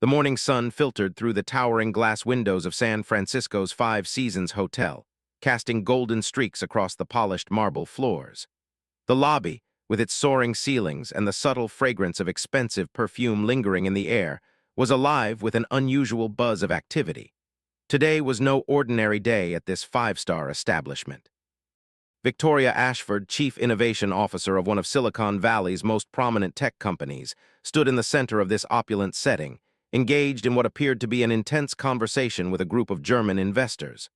The morning sun filtered through the towering glass windows of San Francisco's Five Seasons Hotel, casting golden streaks across the polished marble floors. The lobby, with its soaring ceilings and the subtle fragrance of expensive perfume lingering in the air, was alive with an unusual buzz of activity. Today was no ordinary day at this five-star establishment. Victoria Ashford, Chief Innovation Officer of one of Silicon Valley's most prominent tech companies, stood in the center of this opulent setting, engaged in what appeared to be an intense conversation with a group of German investors.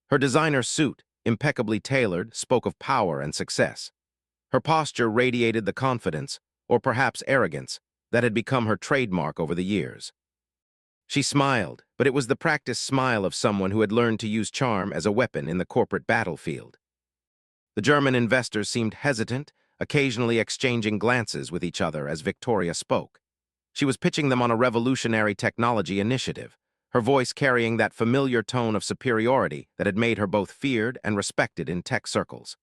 Her designer suit, impeccably tailored, spoke of power and success. Her posture radiated the confidence, or perhaps arrogance, that had become her trademark over the years. She smiled, but it was the practiced smile of someone who had learned to use charm as a weapon in the corporate battlefield. The German investors seemed hesitant, occasionally exchanging glances with each other as Victoria spoke. She was pitching them on a revolutionary technology initiative, her voice carrying that familiar tone of superiority that had made her both feared and respected in tech circles.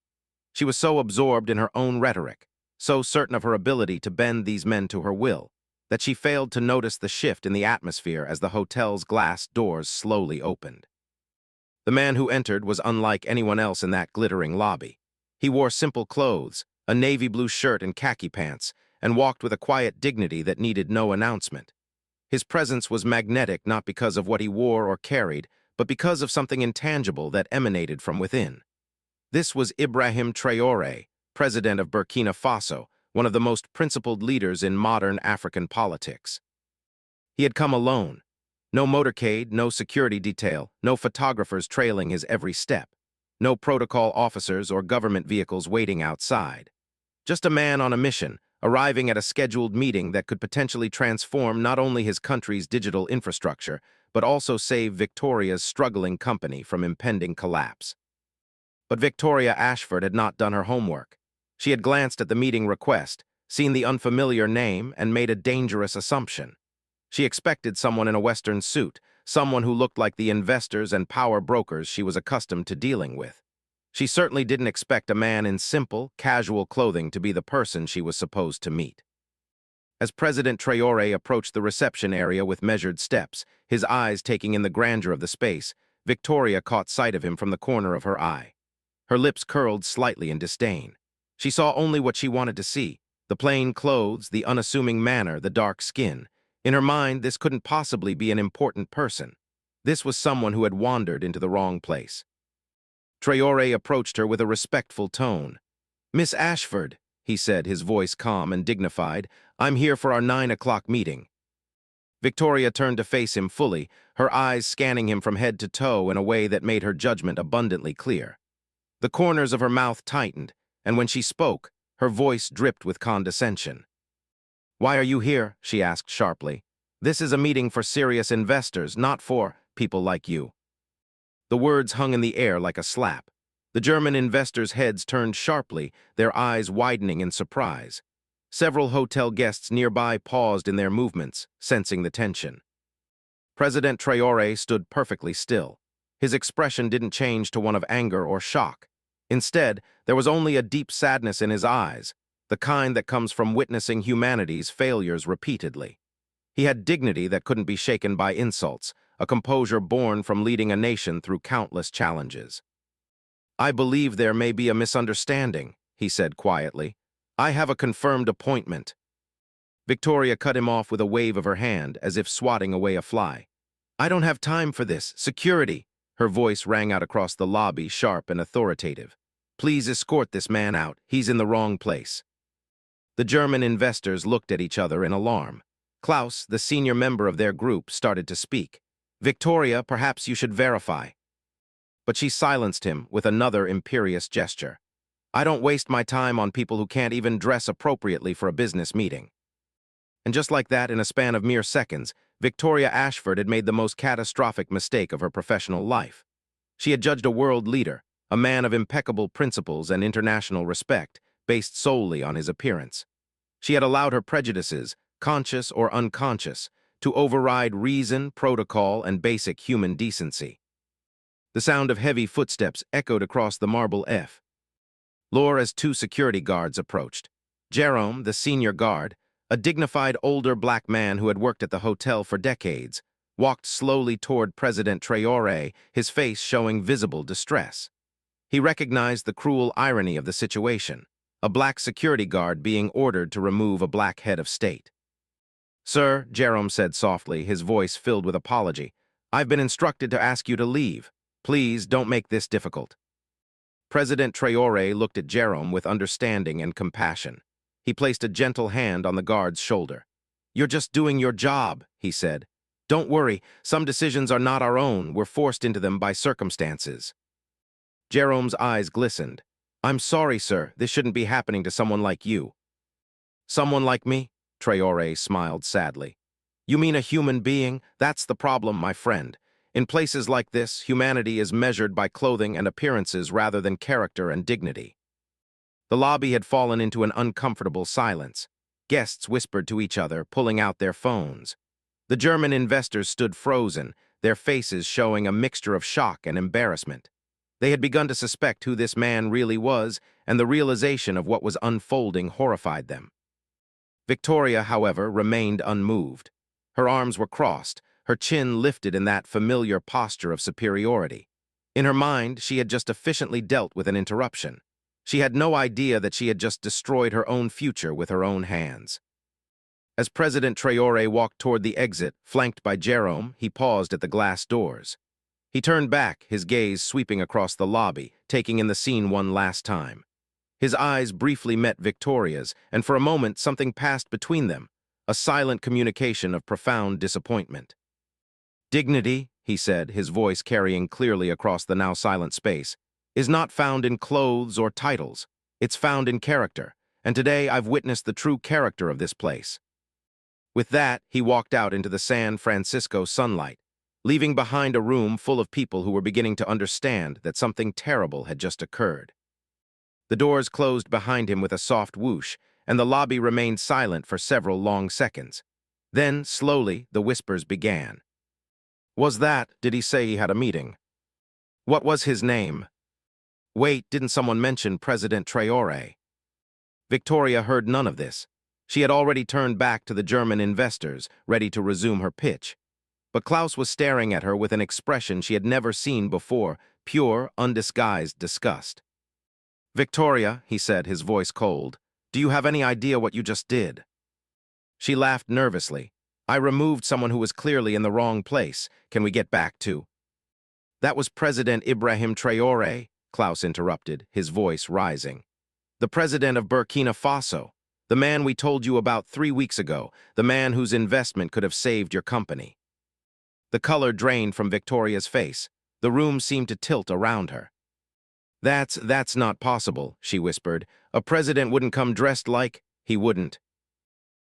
She was so absorbed in her own rhetoric, so certain of her ability to bend these men to her will, that she failed to notice the shift in the atmosphere as the hotel's glass doors slowly opened. The man who entered was unlike anyone else in that glittering lobby. He wore simple clothes, a navy blue shirt and khaki pants, and walked with a quiet dignity that needed no announcement. His presence was magnetic not because of what he wore or carried, but because of something intangible that emanated from within. This was Ibrahim Traoré, President of Burkina Faso, one of the most principled leaders in modern African politics. He had come alone. No motorcade, no security detail, no photographers trailing his every step, no protocol officers or government vehicles waiting outside. Just a man on a mission, arriving at a scheduled meeting that could potentially transform not only his country's digital infrastructure, but also save Victoria's struggling company from impending collapse. But Victoria Ashford had not done her homework. She had glanced at the meeting request, seen the unfamiliar name, and made a dangerous assumption. She expected someone in a Western suit, someone who looked like the investors and power brokers she was accustomed to dealing with. She certainly didn't expect a man in simple, casual clothing to be the person she was supposed to meet. As President Traoré approached the reception area with measured steps, his eyes taking in the grandeur of the space, Victoria caught sight of him from the corner of her eye. Her lips curled slightly in disdain. She saw only what she wanted to see, the plain clothes, the unassuming manner, the dark skin. In her mind, this couldn't possibly be an important person. This was someone who had wandered into the wrong place. Traoré approached her with a respectful tone. "Miss Ashford," he said, his voice calm and dignified, "I'm here for our 9 o'clock meeting." Victoria turned to face him fully, her eyes scanning him from head to toe in a way that made her judgment abundantly clear. The corners of her mouth tightened, and when she spoke, her voice dripped with condescension. "Why are you here?" she asked sharply. "This is a meeting for serious investors, not for people like you." The words hung in the air like a slap. The German investors' heads turned sharply, their eyes widening in surprise. Several hotel guests nearby paused in their movements, sensing the tension. President Traoré stood perfectly still. His expression didn't change to one of anger or shock. Instead, there was only a deep sadness in his eyes, the kind that comes from witnessing humanity's failures repeatedly. He had dignity that couldn't be shaken by insults, a composure born from leading a nation through countless challenges. "I believe there may be a misunderstanding," he said quietly. "I have a confirmed appointment." Victoria cut him off with a wave of her hand, as if swatting away a fly. "I don't have time for this. Security!" Her voice rang out across the lobby, sharp and authoritative. "Please escort this man out. He's in the wrong place." The German investors looked at each other in alarm. Klaus, the senior member of their group, started to speak. "Victoria, perhaps you should verify." But she silenced him with another imperious gesture. "I don't waste my time on people who can't even dress appropriately for a business meeting." And just like that, in a span of mere seconds, Victoria Ashford had made the most catastrophic mistake of her professional life. She had judged a world leader, a man of impeccable principles and international respect, based solely on his appearance. She had allowed her prejudices, conscious or unconscious, to override reason, protocol, and basic human decency. The sound of heavy footsteps echoed across the marble floor as 2 security guards approached. Jerome, the senior guard, A dignified older black man who had worked at the hotel for decades walked slowly toward President Traoré, his face showing visible distress. He recognized the cruel irony of the situation, a black security guard being ordered to remove a black head of state. "Sir," Jerome said softly, his voice filled with apology, "I've been instructed to ask you to leave. Please don't make this difficult." President Traoré looked at Jerome with understanding and compassion. He placed a gentle hand on the guard's shoulder. "You're just doing your job," he said. "Don't worry, some decisions are not our own, we're forced into them by circumstances." Jerome's eyes glistened. "I'm sorry, sir, this shouldn't be happening to someone like you." "Someone like me?" Traoré smiled sadly. "You mean a human being? That's the problem, my friend. In places like this, humanity is measured by clothing and appearances rather than character and dignity." The lobby had fallen into an uncomfortable silence. Guests whispered to each other, pulling out their phones. The German investors stood frozen, their faces showing a mixture of shock and embarrassment. They had begun to suspect who this man really was, and the realization of what was unfolding horrified them. Victoria, however, remained unmoved. Her arms were crossed, her chin lifted in that familiar posture of superiority. In her mind, she had just efficiently dealt with an interruption. She had no idea that she had just destroyed her own future with her own hands. As President Traoré walked toward the exit, flanked by Jerome, he paused at the glass doors. He turned back, his gaze sweeping across the lobby, taking in the scene one last time. His eyes briefly met Victoria's, and for a moment something passed between them, a silent communication of profound disappointment. "Dignity," he said, his voice carrying clearly across the now silent space, "is not found in clothes or titles. It's found in character, and today I've witnessed the true character of this place." With that, he walked out into the San Francisco sunlight, leaving behind a room full of people who were beginning to understand that something terrible had just occurred. The doors closed behind him with a soft whoosh, and the lobby remained silent for several long seconds. Then, slowly, the whispers began. Did he say he had a meeting? What was his name? Wait, didn't someone mention President Traoré? Victoria heard none of this. She had already turned back to the German investors, ready to resume her pitch. But Klaus was staring at her with an expression she had never seen before, pure, undisguised disgust. "Victoria," he said, his voice cold, "do you have any idea what you just did?" She laughed nervously. "I removed someone who was clearly in the wrong place. Can we get back to—" "That was President Ibrahim Traoré," Klaus interrupted, his voice rising. "The President of Burkina Faso, the man we told you about 3 weeks ago, the man whose investment could have saved your company." The color drained from Victoria's face. The room seemed to tilt around her. That's not possible," she whispered. "A president wouldn't come dressed like—" "He wouldn't."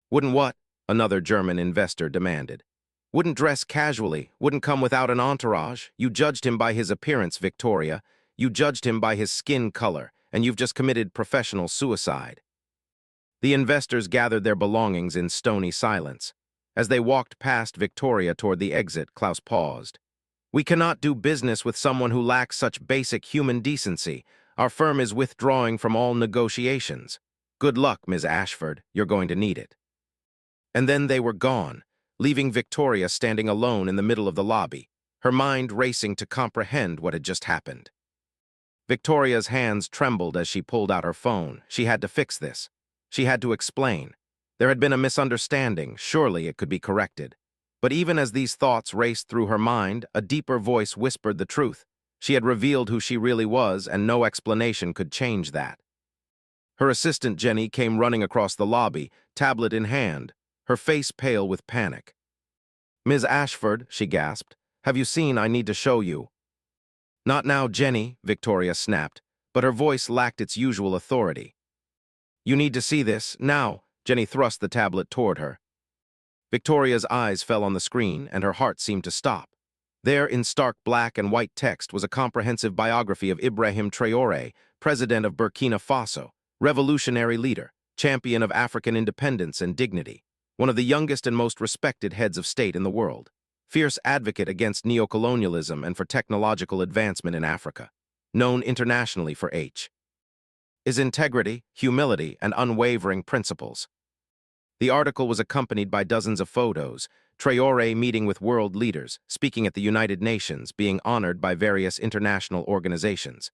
"Wouldn't what?" another German investor demanded. "Wouldn't dress casually, wouldn't come without an entourage. You judged him by his appearance, Victoria. You judged him by his skin color, and you've just committed professional suicide." The investors gathered their belongings in stony silence. As they walked past Victoria toward the exit, Klaus paused. "We cannot do business with someone who lacks such basic human decency. Our firm is withdrawing from all negotiations. Good luck, Ms. Ashford. You're going to need it." And then they were gone, leaving Victoria standing alone in the middle of the lobby, her mind racing to comprehend what had just happened. Victoria's hands trembled as she pulled out her phone. She had to fix this. She had to explain. There had been a misunderstanding. Surely it could be corrected. But even as these thoughts raced through her mind, a deeper voice whispered the truth. She had revealed who she really was, and no explanation could change that. Her assistant, Jenny, came running across the lobby, tablet in hand, her face pale with panic. "Ms. Ashford," she gasped, "have you seen? I need to show you." "Not now, Jenny," Victoria snapped, but her voice lacked its usual authority. "You need to see this, now." Jenny thrust the tablet toward her. Victoria's eyes fell on the screen, and her heart seemed to stop. There, in stark black and white text, was a comprehensive biography of Ibrahim Traoré, President of Burkina Faso, revolutionary leader, champion of African independence and dignity, one of the youngest and most respected heads of state in the world, fierce advocate against neocolonialism and for technological advancement in Africa, known internationally for his integrity, humility, and unwavering principles. The article was accompanied by dozens of photos, Traoré meeting with world leaders, speaking at the United Nations, being honored by various international organizations.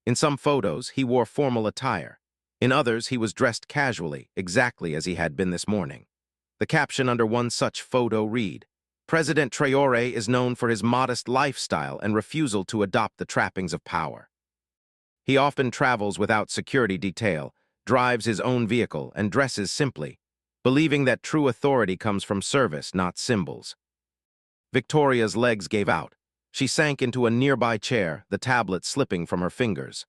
In some photos, he wore formal attire. In others, he was dressed casually, exactly as he had been this morning. The caption under one such photo read, "President Traoré is known for his modest lifestyle and refusal to adopt the trappings of power. He often travels without security detail, drives his own vehicle, and dresses simply, believing that true authority comes from service, not symbols." Victoria's legs gave out. She sank into a nearby chair, the tablet slipping from her fingers.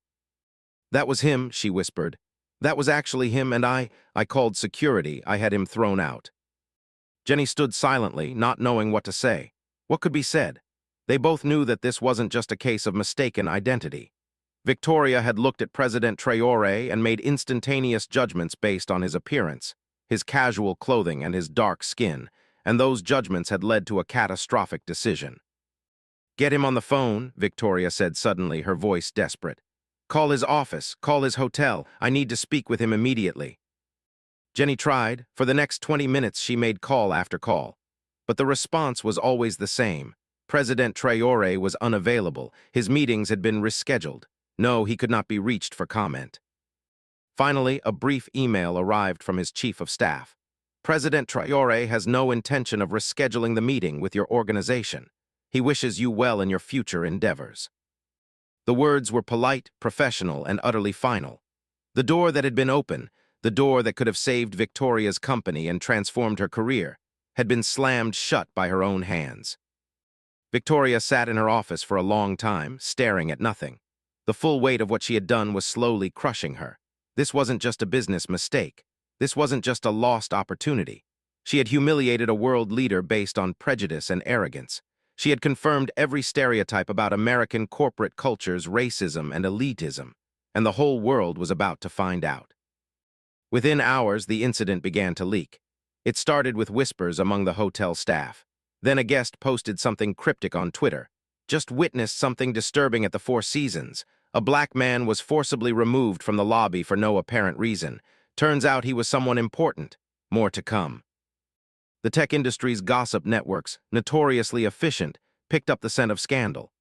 "That was him," she whispered. "That was actually him, and I called security. I had him thrown out." Jenny stood silently, not knowing what to say. What could be said? They both knew that this wasn't just a case of mistaken identity. Victoria had looked at President Traoré and made instantaneous judgments based on his appearance, his casual clothing, and his dark skin, and those judgments had led to a catastrophic decision. "Get him on the phone," Victoria said suddenly, her voice desperate. "Call his office, call his hotel. I need to speak with him immediately." Jenny tried. For the next 20 minutes she made call after call. But the response was always the same. President Traoré was unavailable. His meetings had been rescheduled. No, he could not be reached for comment. Finally, a brief email arrived from his chief of staff. "President Traoré has no intention of rescheduling the meeting with your organization. He wishes you well in your future endeavors." The words were polite, professional, and utterly final. The door that had been open, the door that could have saved Victoria's company and transformed her career, had been slammed shut by her own hands. Victoria sat in her office for a long time, staring at nothing. The full weight of what she had done was slowly crushing her. This wasn't just a business mistake. This wasn't just a lost opportunity. She had humiliated a world leader based on prejudice and arrogance. She had confirmed every stereotype about American corporate culture's racism and elitism, and the whole world was about to find out. Within hours, the incident began to leak. It started with whispers among the hotel staff. Then a guest posted something cryptic on Twitter. "Just witnessed something disturbing at the Four Seasons. A black man was forcibly removed from the lobby for no apparent reason. Turns out he was someone important. More to come." The tech industry's gossip networks, notoriously efficient, picked up the scent of scandal.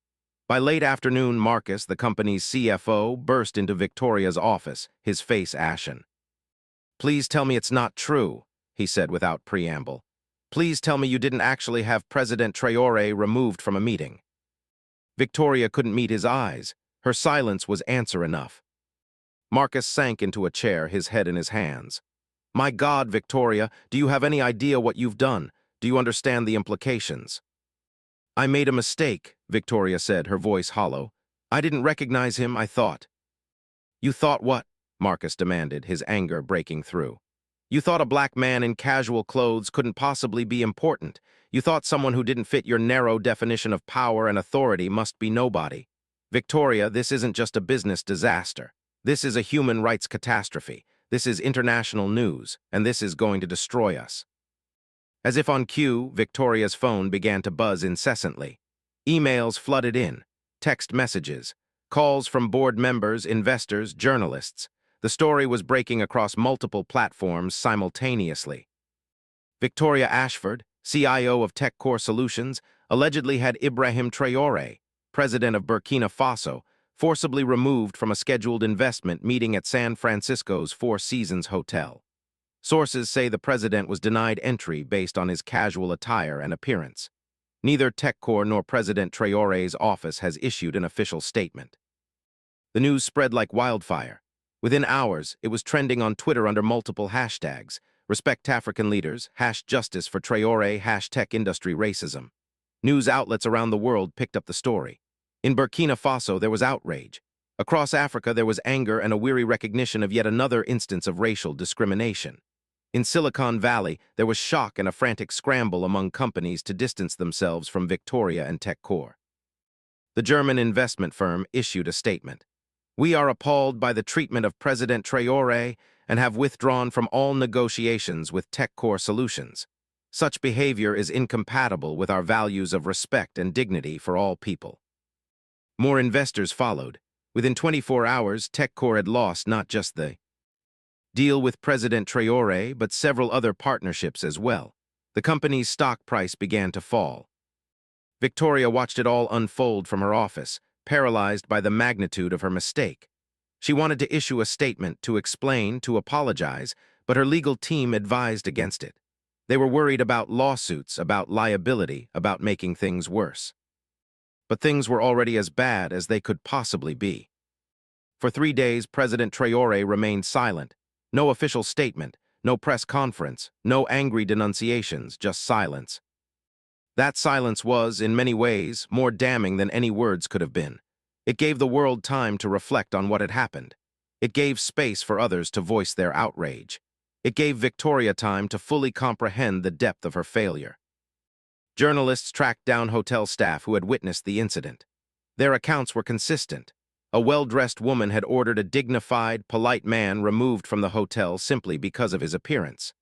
By late afternoon, Marcus, the company's CFO, burst into Victoria's office, his face ashen. "Please tell me it's not true," he said without preamble. "Please tell me you didn't actually have President Traoré removed from a meeting." Victoria couldn't meet his eyes. Her silence was answer enough. Marcus sank into a chair, his head in his hands. "My God, Victoria, do you have any idea what you've done? Do you understand the implications?" "I made a mistake," Victoria said, her voice hollow. "I didn't recognize him, I thought." "You thought what?" Marcus demanded, his anger breaking through. "You thought a black man in casual clothes couldn't possibly be important. You thought someone who didn't fit your narrow definition of power and authority must be nobody. Victoria, this isn't just a business disaster. This is a human rights catastrophe. This is international news, and this is going to destroy us." As if on cue, Victoria's phone began to buzz incessantly. Emails flooded in, text messages, calls from board members, investors, journalists. The story was breaking across multiple platforms simultaneously. Victoria Ashford, CIO of TechCore Solutions, allegedly had Ibrahim Traoré, President of Burkina Faso, forcibly removed from a scheduled investment meeting at San Francisco's Four Seasons Hotel. Sources say the president was denied entry based on his casual attire and appearance. Neither TechCore nor President Traoré's office has issued an official statement. The news spread like wildfire. Within hours, it was trending on Twitter under multiple hashtags: Respect African Leaders, #Justice for Traoré, #Tech Industry Racism. News outlets around the world picked up the story. In Burkina Faso, there was outrage. Across Africa, there was anger and a weary recognition of yet another instance of racial discrimination. In Silicon Valley, there was shock and a frantic scramble among companies to distance themselves from Victoria and TechCore. The German investment firm issued a statement. "We are appalled by the treatment of President Traoré and have withdrawn from all negotiations with TechCore Solutions. Such behavior is incompatible with our values of respect and dignity for all people." More investors followed. Within 24 hours, TechCore had lost not just the deal with President Traoré, but several other partnerships as well. The company's stock price began to fall. Victoria watched it all unfold from her office, paralyzed by the magnitude of her mistake. She wanted to issue a statement, to explain, to apologize, but her legal team advised against it. They were worried about lawsuits, about liability, about making things worse. But things were already as bad as they could possibly be. For 3 days, President Traoré remained silent. No official statement, no press conference, no angry denunciations, just silence. That silence was, in many ways, more damning than any words could have been. It gave the world time to reflect on what had happened. It gave space for others to voice their outrage. It gave Victoria time to fully comprehend the depth of her failure. Journalists tracked down hotel staff who had witnessed the incident. Their accounts were consistent. A well-dressed woman had ordered a dignified, polite man removed from the hotel simply because of his appearance.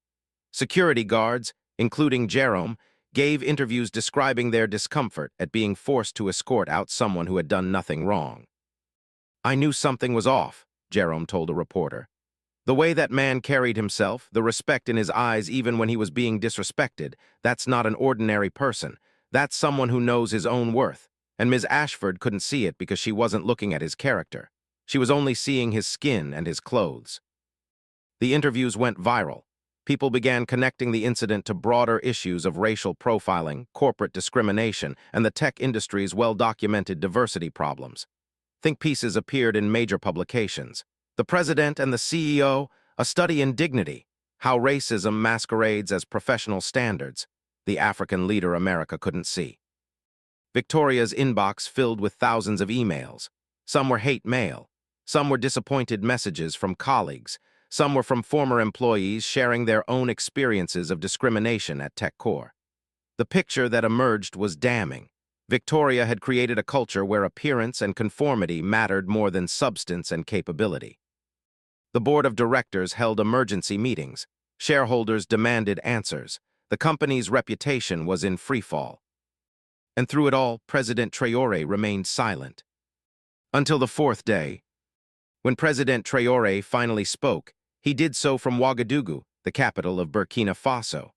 Security guards, including Jerome, gave interviews describing their discomfort at being forced to escort out someone who had done nothing wrong. "I knew something was off," Jerome told a reporter. "The way that man carried himself, the respect in his eyes even when he was being disrespected, that's not an ordinary person. That's someone who knows his own worth. And Ms. Ashford couldn't see it because she wasn't looking at his character. She was only seeing his skin and his clothes." The interviews went viral. People began connecting the incident to broader issues of racial profiling, corporate discrimination, and the tech industry's well-documented diversity problems. Think pieces appeared in major publications. "The President and the CEO, a study in dignity. How racism masquerades as professional standards. The African leader America couldn't see." Victoria's inbox filled with thousands of emails. Some were hate mail. Some were disappointed messages from colleagues. Some were from former employees sharing their own experiences of discrimination at TechCore. The picture that emerged was damning. Victoria had created a culture where appearance and conformity mattered more than substance and capability. The board of directors held emergency meetings. Shareholders demanded answers. The company's reputation was in freefall. And through it all, President Traoré remained silent. Until the 4th day. When President Traoré finally spoke, he did so from Ouagadougou, the capital of Burkina Faso.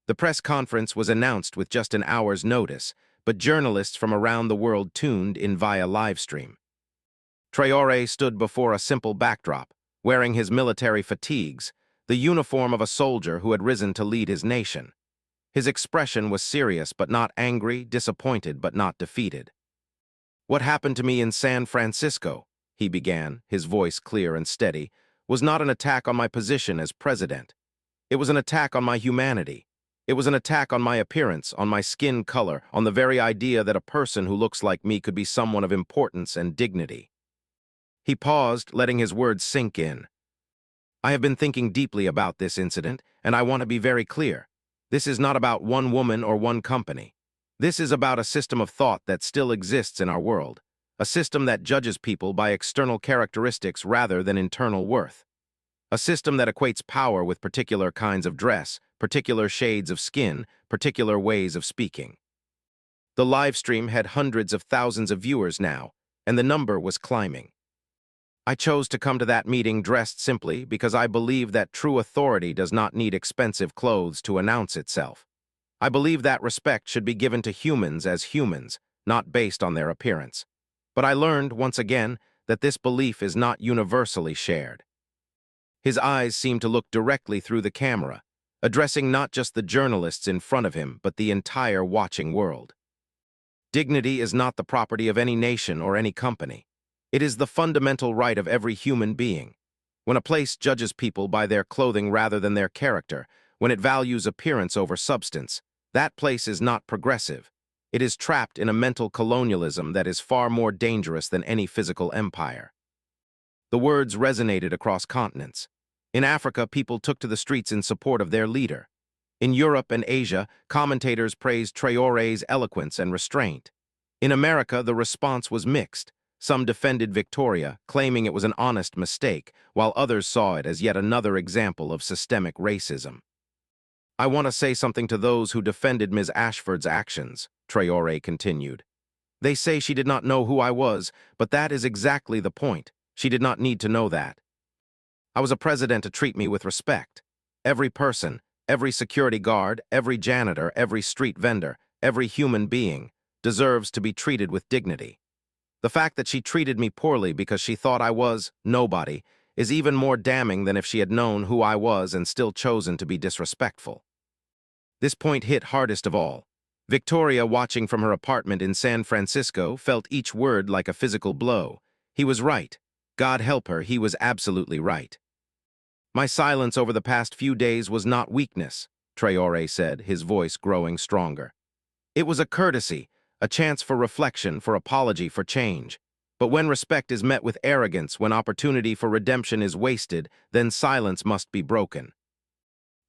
The press conference was announced with just an hour's notice, but journalists from around the world tuned in via livestream. Traoré stood before a simple backdrop, wearing his military fatigues, the uniform of a soldier who had risen to lead his nation. His expression was serious but not angry, disappointed but not defeated. "What happened to me in San Francisco," he began, his voice clear and steady, "was not an attack on my position as president. It was an attack on my humanity. It was an attack on my appearance, on my skin color, on the very idea that a person who looks like me could be someone of importance and dignity." He paused, letting his words sink in. "I have been thinking deeply about this incident, and I want to be very clear. This is not about one woman or one company. This is about a system of thought that still exists in our world, a system that judges people by external characteristics rather than internal worth, a system that equates power with particular kinds of dress, particular shades of skin, particular ways of speaking." The live stream had hundreds of thousands of viewers now, and the number was climbing. "I chose to come to that meeting dressed simply because I believe that true authority does not need expensive clothes to announce itself. I believe that respect should be given to humans as humans, not based on their appearance. But I learned, once again, that this belief is not universally shared." His eyes seemed to look directly through the camera, addressing not just the journalists in front of him, but the entire watching world. "Dignity is not the property of any nation or any company. It is the fundamental right of every human being. When a place judges people by their clothing rather than their character, when it values appearance over substance, that place is not progressive. It is trapped in a mental colonialism that is far more dangerous than any physical empire." The words resonated across continents. In Africa, people took to the streets in support of their leader. In Europe and Asia, commentators praised Traoré's eloquence and restraint. In America, the response was mixed. Some defended Victoria, claiming it was an honest mistake, while others saw it as yet another example of systemic racism. "I want to say something to those who defended Ms. Ashford's actions," Traoré continued. "They say she did not know who I was, but that is exactly the point. She did not need to know that. I was a president to treat me with respect. Every person, every security guard, every janitor, every street vendor, every human being deserves to be treated with dignity. The fact that she treated me poorly because she thought I was nobody is even more damning than if she had known who I was and still chosen to be disrespectful. This point hit hardest of all. Victoria, watching from her apartment in San Francisco, felt each word like a physical blow. He was right. God help her, he was absolutely right. My silence over the past few days was not weakness, Traoré said, his voice growing stronger. It was a courtesy, a chance for reflection, for apology, for change. But when respect is met with arrogance, when opportunity for redemption is wasted, then silence must be broken.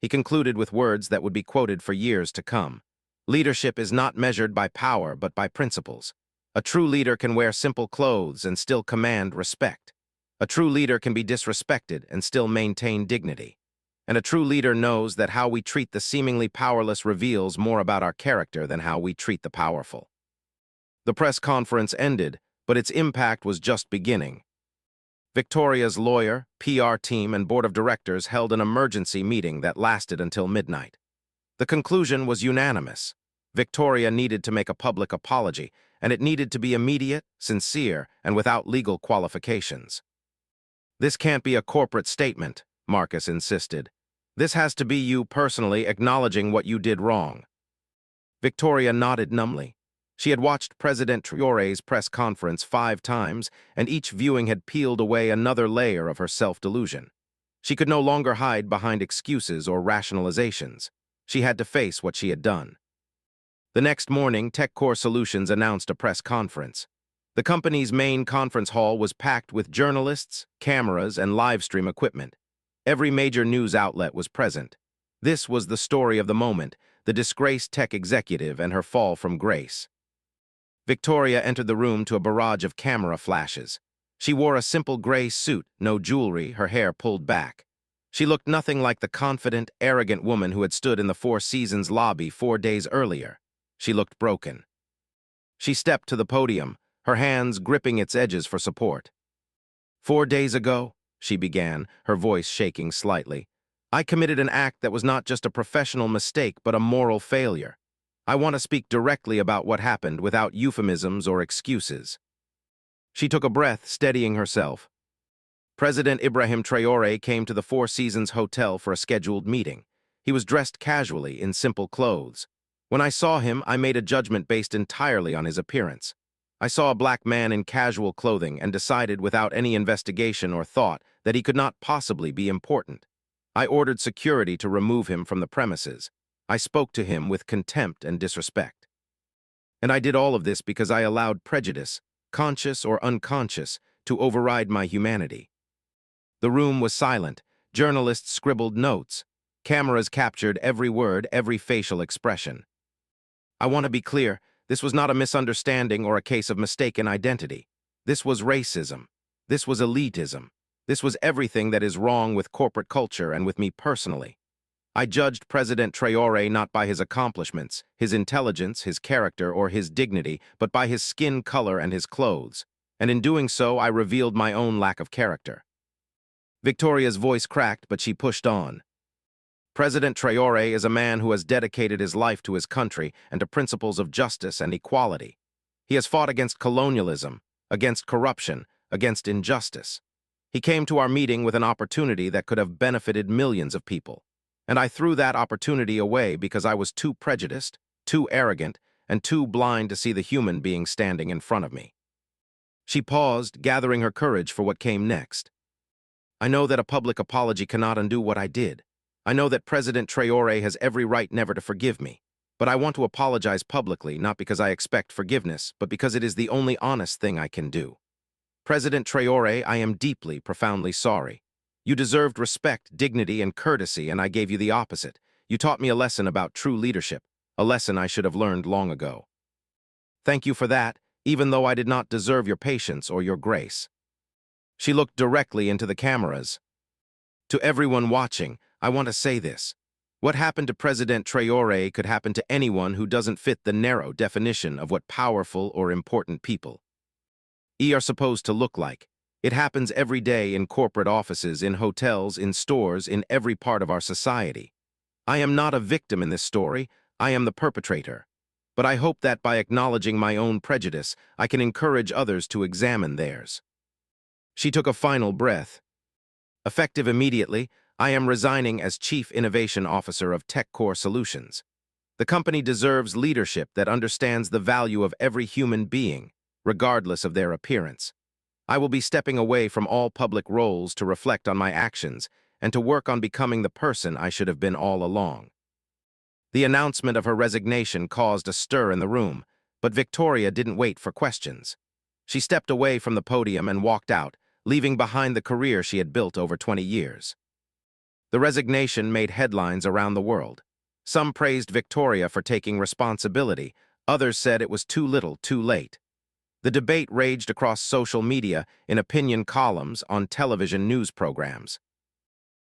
He concluded with words that would be quoted for years to come. Leadership is not measured by power, but by principles. A true leader can wear simple clothes and still command respect. A true leader can be disrespected and still maintain dignity. And a true leader knows that how we treat the seemingly powerless reveals more about our character than how we treat the powerful. The press conference ended, but its impact was just beginning. Victoria's lawyer, PR team, and board of directors held an emergency meeting that lasted until midnight. The conclusion was unanimous. Victoria needed to make a public apology, and it needed to be immediate, sincere, and without legal qualifications. This can't be a corporate statement, Marcus insisted. This has to be you personally acknowledging what you did wrong. Victoria nodded numbly. She had watched President Traoré's press conference 5 times, and each viewing had peeled away another layer of her self-delusion. She could no longer hide behind excuses or rationalizations. She had to face what she had done. The next morning, TechCore Solutions announced a press conference. The company's main conference hall was packed with journalists, cameras, and live-stream equipment. Every major news outlet was present. This was the story of the moment, the disgraced tech executive and her fall from grace. Victoria entered the room to a barrage of camera flashes. She wore a simple gray suit, no jewelry, her hair pulled back. She looked nothing like the confident, arrogant woman who had stood in the Four Seasons lobby 4 days earlier. She looked broken. She stepped to the podium, her hands gripping its edges for support. 4 days ago, she began, her voice shaking slightly, I committed an act that was not just a professional mistake but a moral failure. I want to speak directly about what happened without euphemisms or excuses. She took a breath, steadying herself. President Ibrahim Traoré came to the Four Seasons Hotel for a scheduled meeting. He was dressed casually in simple clothes. When I saw him, I made a judgment based entirely on his appearance. I saw a black man in casual clothing and decided without any investigation or thought that he could not possibly be important. I ordered security to remove him from the premises. I spoke to him with contempt and disrespect. And I did all of this because I allowed prejudice, conscious or unconscious, to override my humanity. The room was silent. Journalists scribbled notes. Cameras captured every word, every facial expression. I want to be clear, this was not a misunderstanding or a case of mistaken identity. This was racism. This was elitism. This was everything that is wrong with corporate culture and with me personally. I judged President Traoré not by his accomplishments, his intelligence, his character, or his dignity, but by his skin color and his clothes. And in doing so, I revealed my own lack of character. Victoria's voice cracked, but she pushed on. President Traoré is a man who has dedicated his life to his country and to principles of justice and equality. He has fought against colonialism, against corruption, against injustice. He came to our meeting with an opportunity that could have benefited millions of people. And I threw that opportunity away because I was too prejudiced, too arrogant, and too blind to see the human being standing in front of me. She paused, gathering her courage for what came next. I know that a public apology cannot undo what I did. I know that President Traoré has every right never to forgive me. But I want to apologize publicly, not because I expect forgiveness, but because it is the only honest thing I can do. President Traoré, I am deeply, profoundly sorry. You deserved respect, dignity, and courtesy, and I gave you the opposite. You taught me a lesson about true leadership, a lesson I should have learned long ago. Thank you for that, even though I did not deserve your patience or your grace. She looked directly into the cameras. To everyone watching, I want to say this. What happened to President Traoré could happen to anyone who doesn't fit the narrow definition of what powerful or important people are supposed to look like. It happens every day in corporate offices, in hotels, in stores, in every part of our society. I am not a victim in this story, I am the perpetrator. But I hope that by acknowledging my own prejudice, I can encourage others to examine theirs. She took a final breath. Effective immediately, I am resigning as Chief Innovation Officer of TechCore Solutions. The company deserves leadership that understands the value of every human being, regardless of their appearance. I will be stepping away from all public roles to reflect on my actions and to work on becoming the person I should have been all along. The announcement of her resignation caused a stir in the room, but Victoria didn't wait for questions. She stepped away from the podium and walked out, leaving behind the career she had built over 20 years. The resignation made headlines around the world. Some praised Victoria for taking responsibility, others said it was too little, too late. The debate raged across social media, in opinion columns, on television news programs.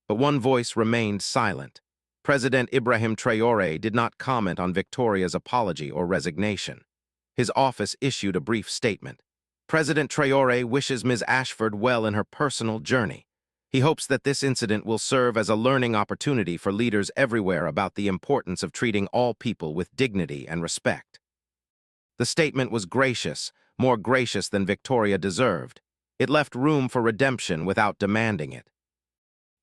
But one voice remained silent. President Ibrahim Traoré did not comment on Victoria's apology or resignation. His office issued a brief statement. President Traoré wishes Ms. Ashford well in her personal journey. He hopes that this incident will serve as a learning opportunity for leaders everywhere about the importance of treating all people with dignity and respect. The statement was gracious, more gracious than Victoria deserved. It left room for redemption without demanding it.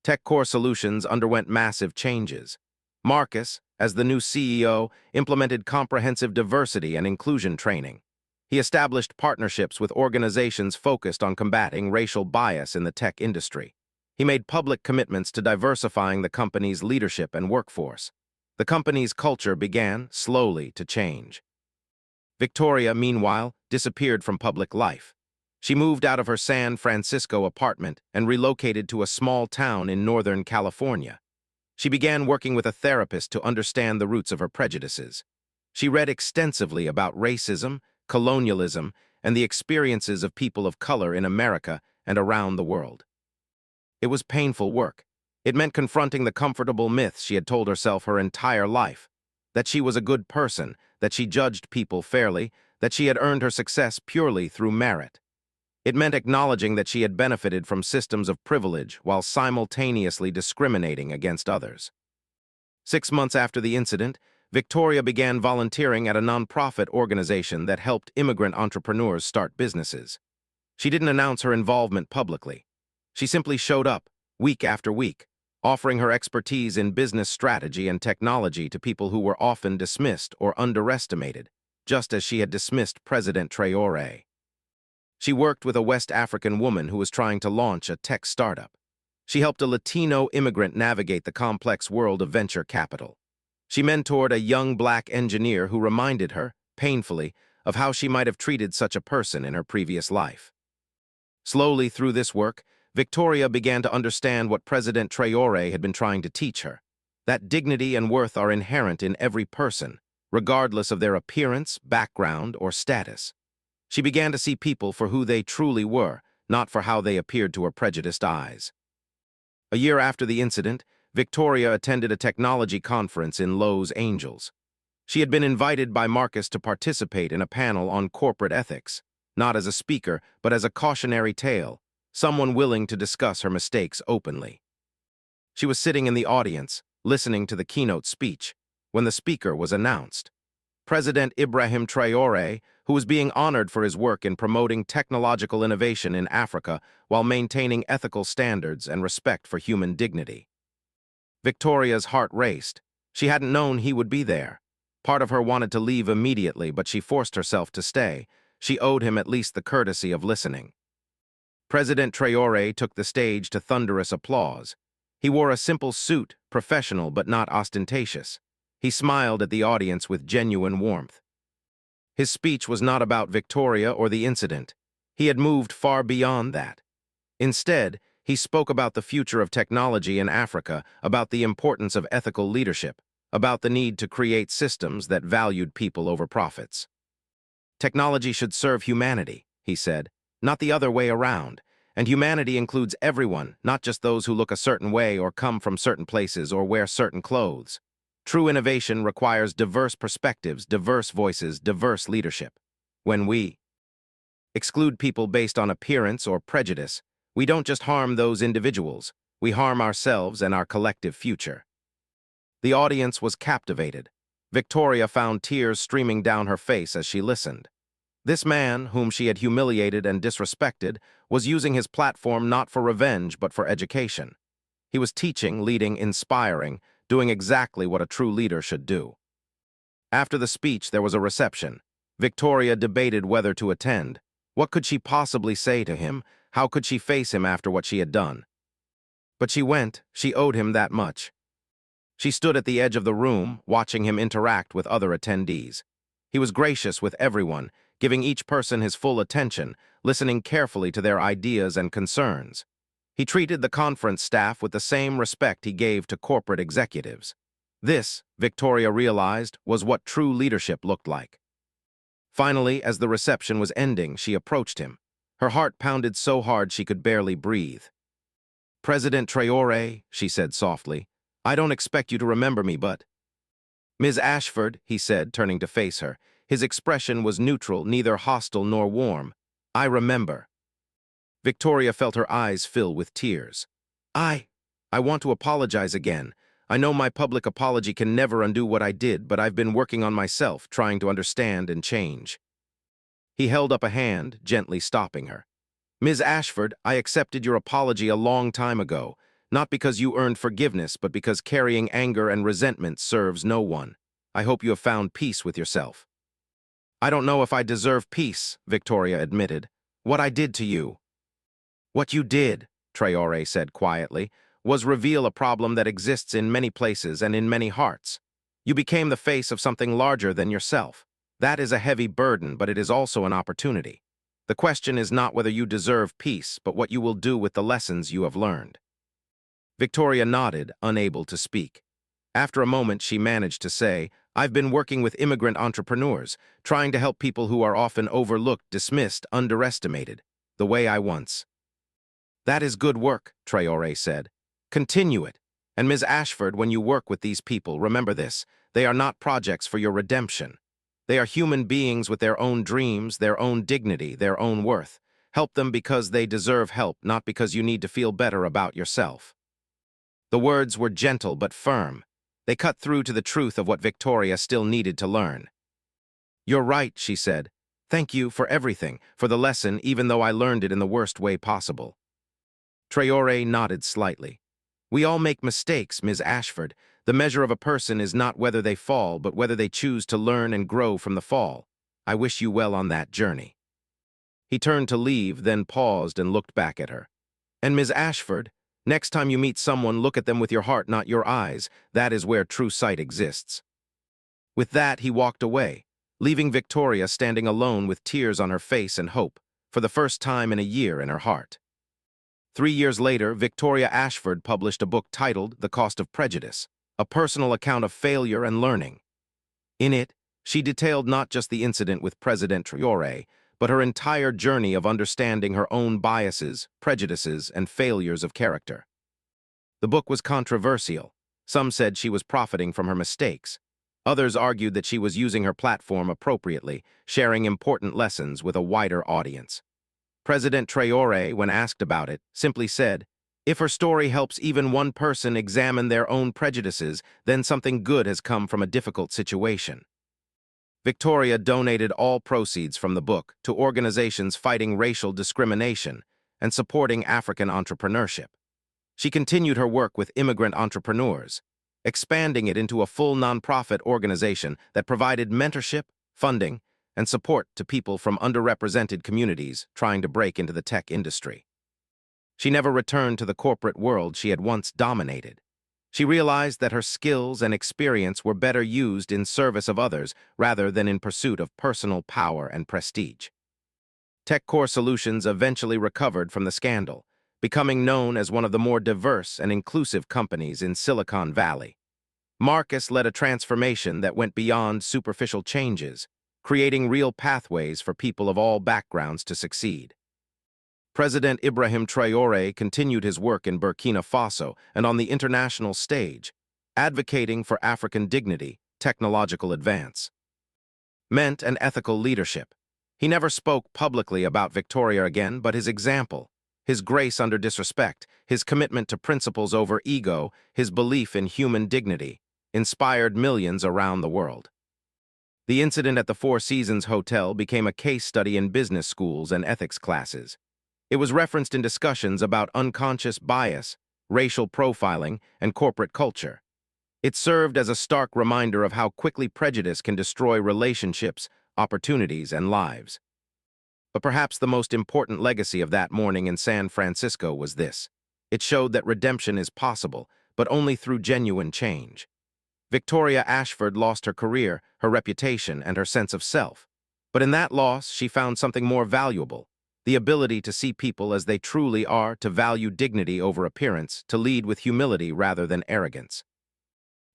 TechCore Solutions underwent massive changes. Marcus, as the new CEO, implemented comprehensive diversity and inclusion training. He established partnerships with organizations focused on combating racial bias in the tech industry. He made public commitments to diversifying the company's leadership and workforce. The company's culture began, slowly, to change. Victoria, meanwhile, disappeared from public life. She moved out of her San Francisco apartment and relocated to a small town in Northern California. She began working with a therapist to understand the roots of her prejudices. She read extensively about racism, colonialism, and the experiences of people of color in America and around the world. It was painful work. It meant confronting the comfortable myths she had told herself her entire life, that she was a good person, that she judged people fairly, that she had earned her success purely through merit. It meant acknowledging that she had benefited from systems of privilege while simultaneously discriminating against others. 6 months after the incident, Victoria began volunteering at a nonprofit organization that helped immigrant entrepreneurs start businesses. She didn't announce her involvement publicly. She simply showed up, week after week, offering her expertise in business strategy and technology to people who were often dismissed or underestimated, just as she had dismissed President Traoré. She worked with a West African woman who was trying to launch a tech startup. She helped a Latino immigrant navigate the complex world of venture capital. She mentored a young black engineer who reminded her, painfully, of how she might have treated such a person in her previous life. Slowly through this work, Victoria began to understand what President Traoré had been trying to teach her, that dignity and worth are inherent in every person, regardless of their appearance, background, or status. She began to see people for who they truly were, not for how they appeared to her prejudiced eyes. A year after the incident, Victoria attended a technology conference in Los Angeles. She had been invited by Marcus to participate in a panel on corporate ethics, not as a speaker, but as a cautionary tale, someone willing to discuss her mistakes openly. She was sitting in the audience, listening to the keynote speech, when the speaker was announced. President Ibrahim Traoré, who was being honored for his work in promoting technological innovation in Africa while maintaining ethical standards and respect for human dignity. Victoria's heart raced. She hadn't known he would be there. Part of her wanted to leave immediately, but she forced herself to stay. She owed him at least the courtesy of listening. President Traoré took the stage to thunderous applause. He wore a simple suit, professional but not ostentatious. He smiled at the audience with genuine warmth. His speech was not about Victoria or the incident. He had moved far beyond that. Instead, he spoke about the future of technology in Africa, about the importance of ethical leadership, about the need to create systems that valued people over profits. Technology should serve humanity, he said, not the other way around. And humanity includes everyone, not just those who look a certain way or come from certain places or wear certain clothes. True innovation requires diverse perspectives, diverse voices, diverse leadership. When we exclude people based on appearance or prejudice, we don't just harm those individuals, we harm ourselves and our collective future. The audience was captivated. Victoria found tears streaming down her face as she listened. This man, whom she had humiliated and disrespected, was using his platform not for revenge but for education. He was teaching, leading, inspiring, doing exactly what a true leader should do. After the speech, there was a reception. Victoria debated whether to attend. What could she possibly say to him? How could she face him after what she had done? But she went. She owed him that much. She stood at the edge of the room, watching him interact with other attendees. He was gracious with everyone, giving each person his full attention, listening carefully to their ideas and concerns. He treated the conference staff with the same respect he gave to corporate executives. This, Victoria realized, was what true leadership looked like. Finally, as the reception was ending, she approached him. Her heart pounded so hard she could barely breathe. "President Traoré," she said softly, "I don't expect you to remember me, but—" "Ms. Ashford," he said, turning to face her. His expression was neutral, neither hostile nor warm. "I remember." Victoria felt her eyes fill with tears. I want to apologize again. I know my public apology can never undo what I did, but I've been working on myself, trying to understand and change." He held up a hand, gently stopping her. "Ms. Ashford, I accepted your apology a long time ago, not because you earned forgiveness, but because carrying anger and resentment serves no one. I hope you have found peace with yourself." "I don't know if I deserve peace," Victoria admitted. "What I did to you—" "What you did," Traoré said quietly, "was reveal a problem that exists in many places and in many hearts. You became the face of something larger than yourself. That is a heavy burden, but it is also an opportunity. The question is not whether you deserve peace, but what you will do with the lessons you have learned." Victoria nodded, unable to speak. After a moment, she managed to say, "I've been working with immigrant entrepreneurs, trying to help people who are often overlooked, dismissed, underestimated, the way I once." "That is good work," Traoré said. "Continue it. And Ms. Ashford, when you work with these people, remember this: they are not projects for your redemption. They are human beings with their own dreams, their own dignity, their own worth. Help them because they deserve help, not because you need to feel better about yourself." The words were gentle but firm. They cut through to the truth of what Victoria still needed to learn. "You're right," she said. "Thank you for everything, for the lesson, even though I learned it in the worst way possible." Traoré nodded slightly. "We all make mistakes, Ms. Ashford. The measure of a person is not whether they fall, but whether they choose to learn and grow from the fall. I wish you well on that journey." He turned to leave, then paused and looked back at her. "And Ms. Ashford, next time you meet someone, look at them with your heart, not your eyes. That is where true sight exists." With that, he walked away, leaving Victoria standing alone with tears on her face and hope, for the first time in a year, in her heart. 3 years later, Victoria Ashford published a book titled The Cost of Prejudice, a personal account of failure and learning. In it, she detailed not just the incident with President Traoré, but her entire journey of understanding her own biases, prejudices, and failures of character. The book was controversial. Some said she was profiting from her mistakes. Others argued that she was using her platform appropriately, sharing important lessons with a wider audience. President Traoré, when asked about it, simply said, "If her story helps even one person examine their own prejudices, then something good has come from a difficult situation." Victoria donated all proceeds from the book to organizations fighting racial discrimination and supporting African entrepreneurship. She continued her work with immigrant entrepreneurs, expanding it into a full nonprofit organization that provided mentorship, funding, and support to people from underrepresented communities trying to break into the tech industry. She never returned to the corporate world she had once dominated. She realized that her skills and experience were better used in service of others rather than in pursuit of personal power and prestige. TechCore Solutions eventually recovered from the scandal, becoming known as one of the more diverse and inclusive companies in Silicon Valley. Marcus led a transformation that went beyond superficial changes, creating real pathways for people of all backgrounds to succeed. President Ibrahim Traoré continued his work in Burkina Faso and on the international stage, advocating for African dignity, technological advance, meant and ethical leadership. He never spoke publicly about Victoria again, but his example, his grace under disrespect, his commitment to principles over ego, his belief in human dignity, inspired millions around the world. The incident at the Four Seasons Hotel became a case study in business schools and ethics classes. It was referenced in discussions about unconscious bias, racial profiling, and corporate culture. It served as a stark reminder of how quickly prejudice can destroy relationships, opportunities, and lives. But perhaps the most important legacy of that morning in San Francisco was this. It showed that redemption is possible, but only through genuine change. Victoria Ashford lost her career, her reputation, and her sense of self. But in that loss, she found something more valuable: the ability to see people as they truly are, to value dignity over appearance, to lead with humility rather than arrogance.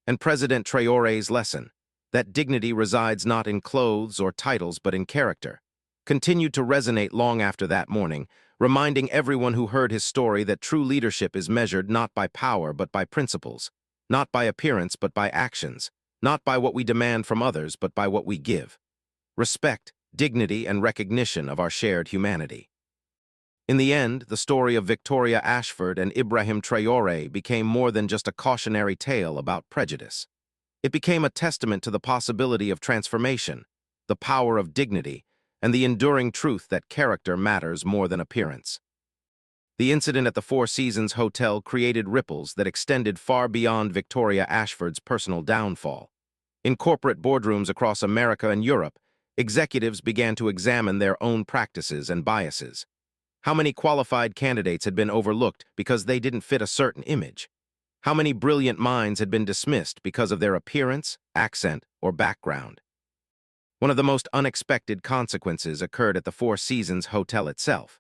And President Traoré's lesson, that dignity resides not in clothes or titles but in character, continued to resonate long after that morning, reminding everyone who heard his story that true leadership is measured not by power but by principles, not by appearance but by actions, not by what we demand from others but by what we give. Respect, dignity, and recognition of our shared humanity. In the end, the story of Victoria Ashford and Ibrahim Traoré became more than just a cautionary tale about prejudice. It became a testament to the possibility of transformation, the power of dignity, and the enduring truth that character matters more than appearance. The incident at the Four Seasons Hotel created ripples that extended far beyond Victoria Ashford's personal downfall. In corporate boardrooms across America and Europe, executives began to examine their own practices and biases. How many qualified candidates had been overlooked because they didn't fit a certain image? How many brilliant minds had been dismissed because of their appearance, accent, or background? One of the most unexpected consequences occurred at the Four Seasons Hotel itself.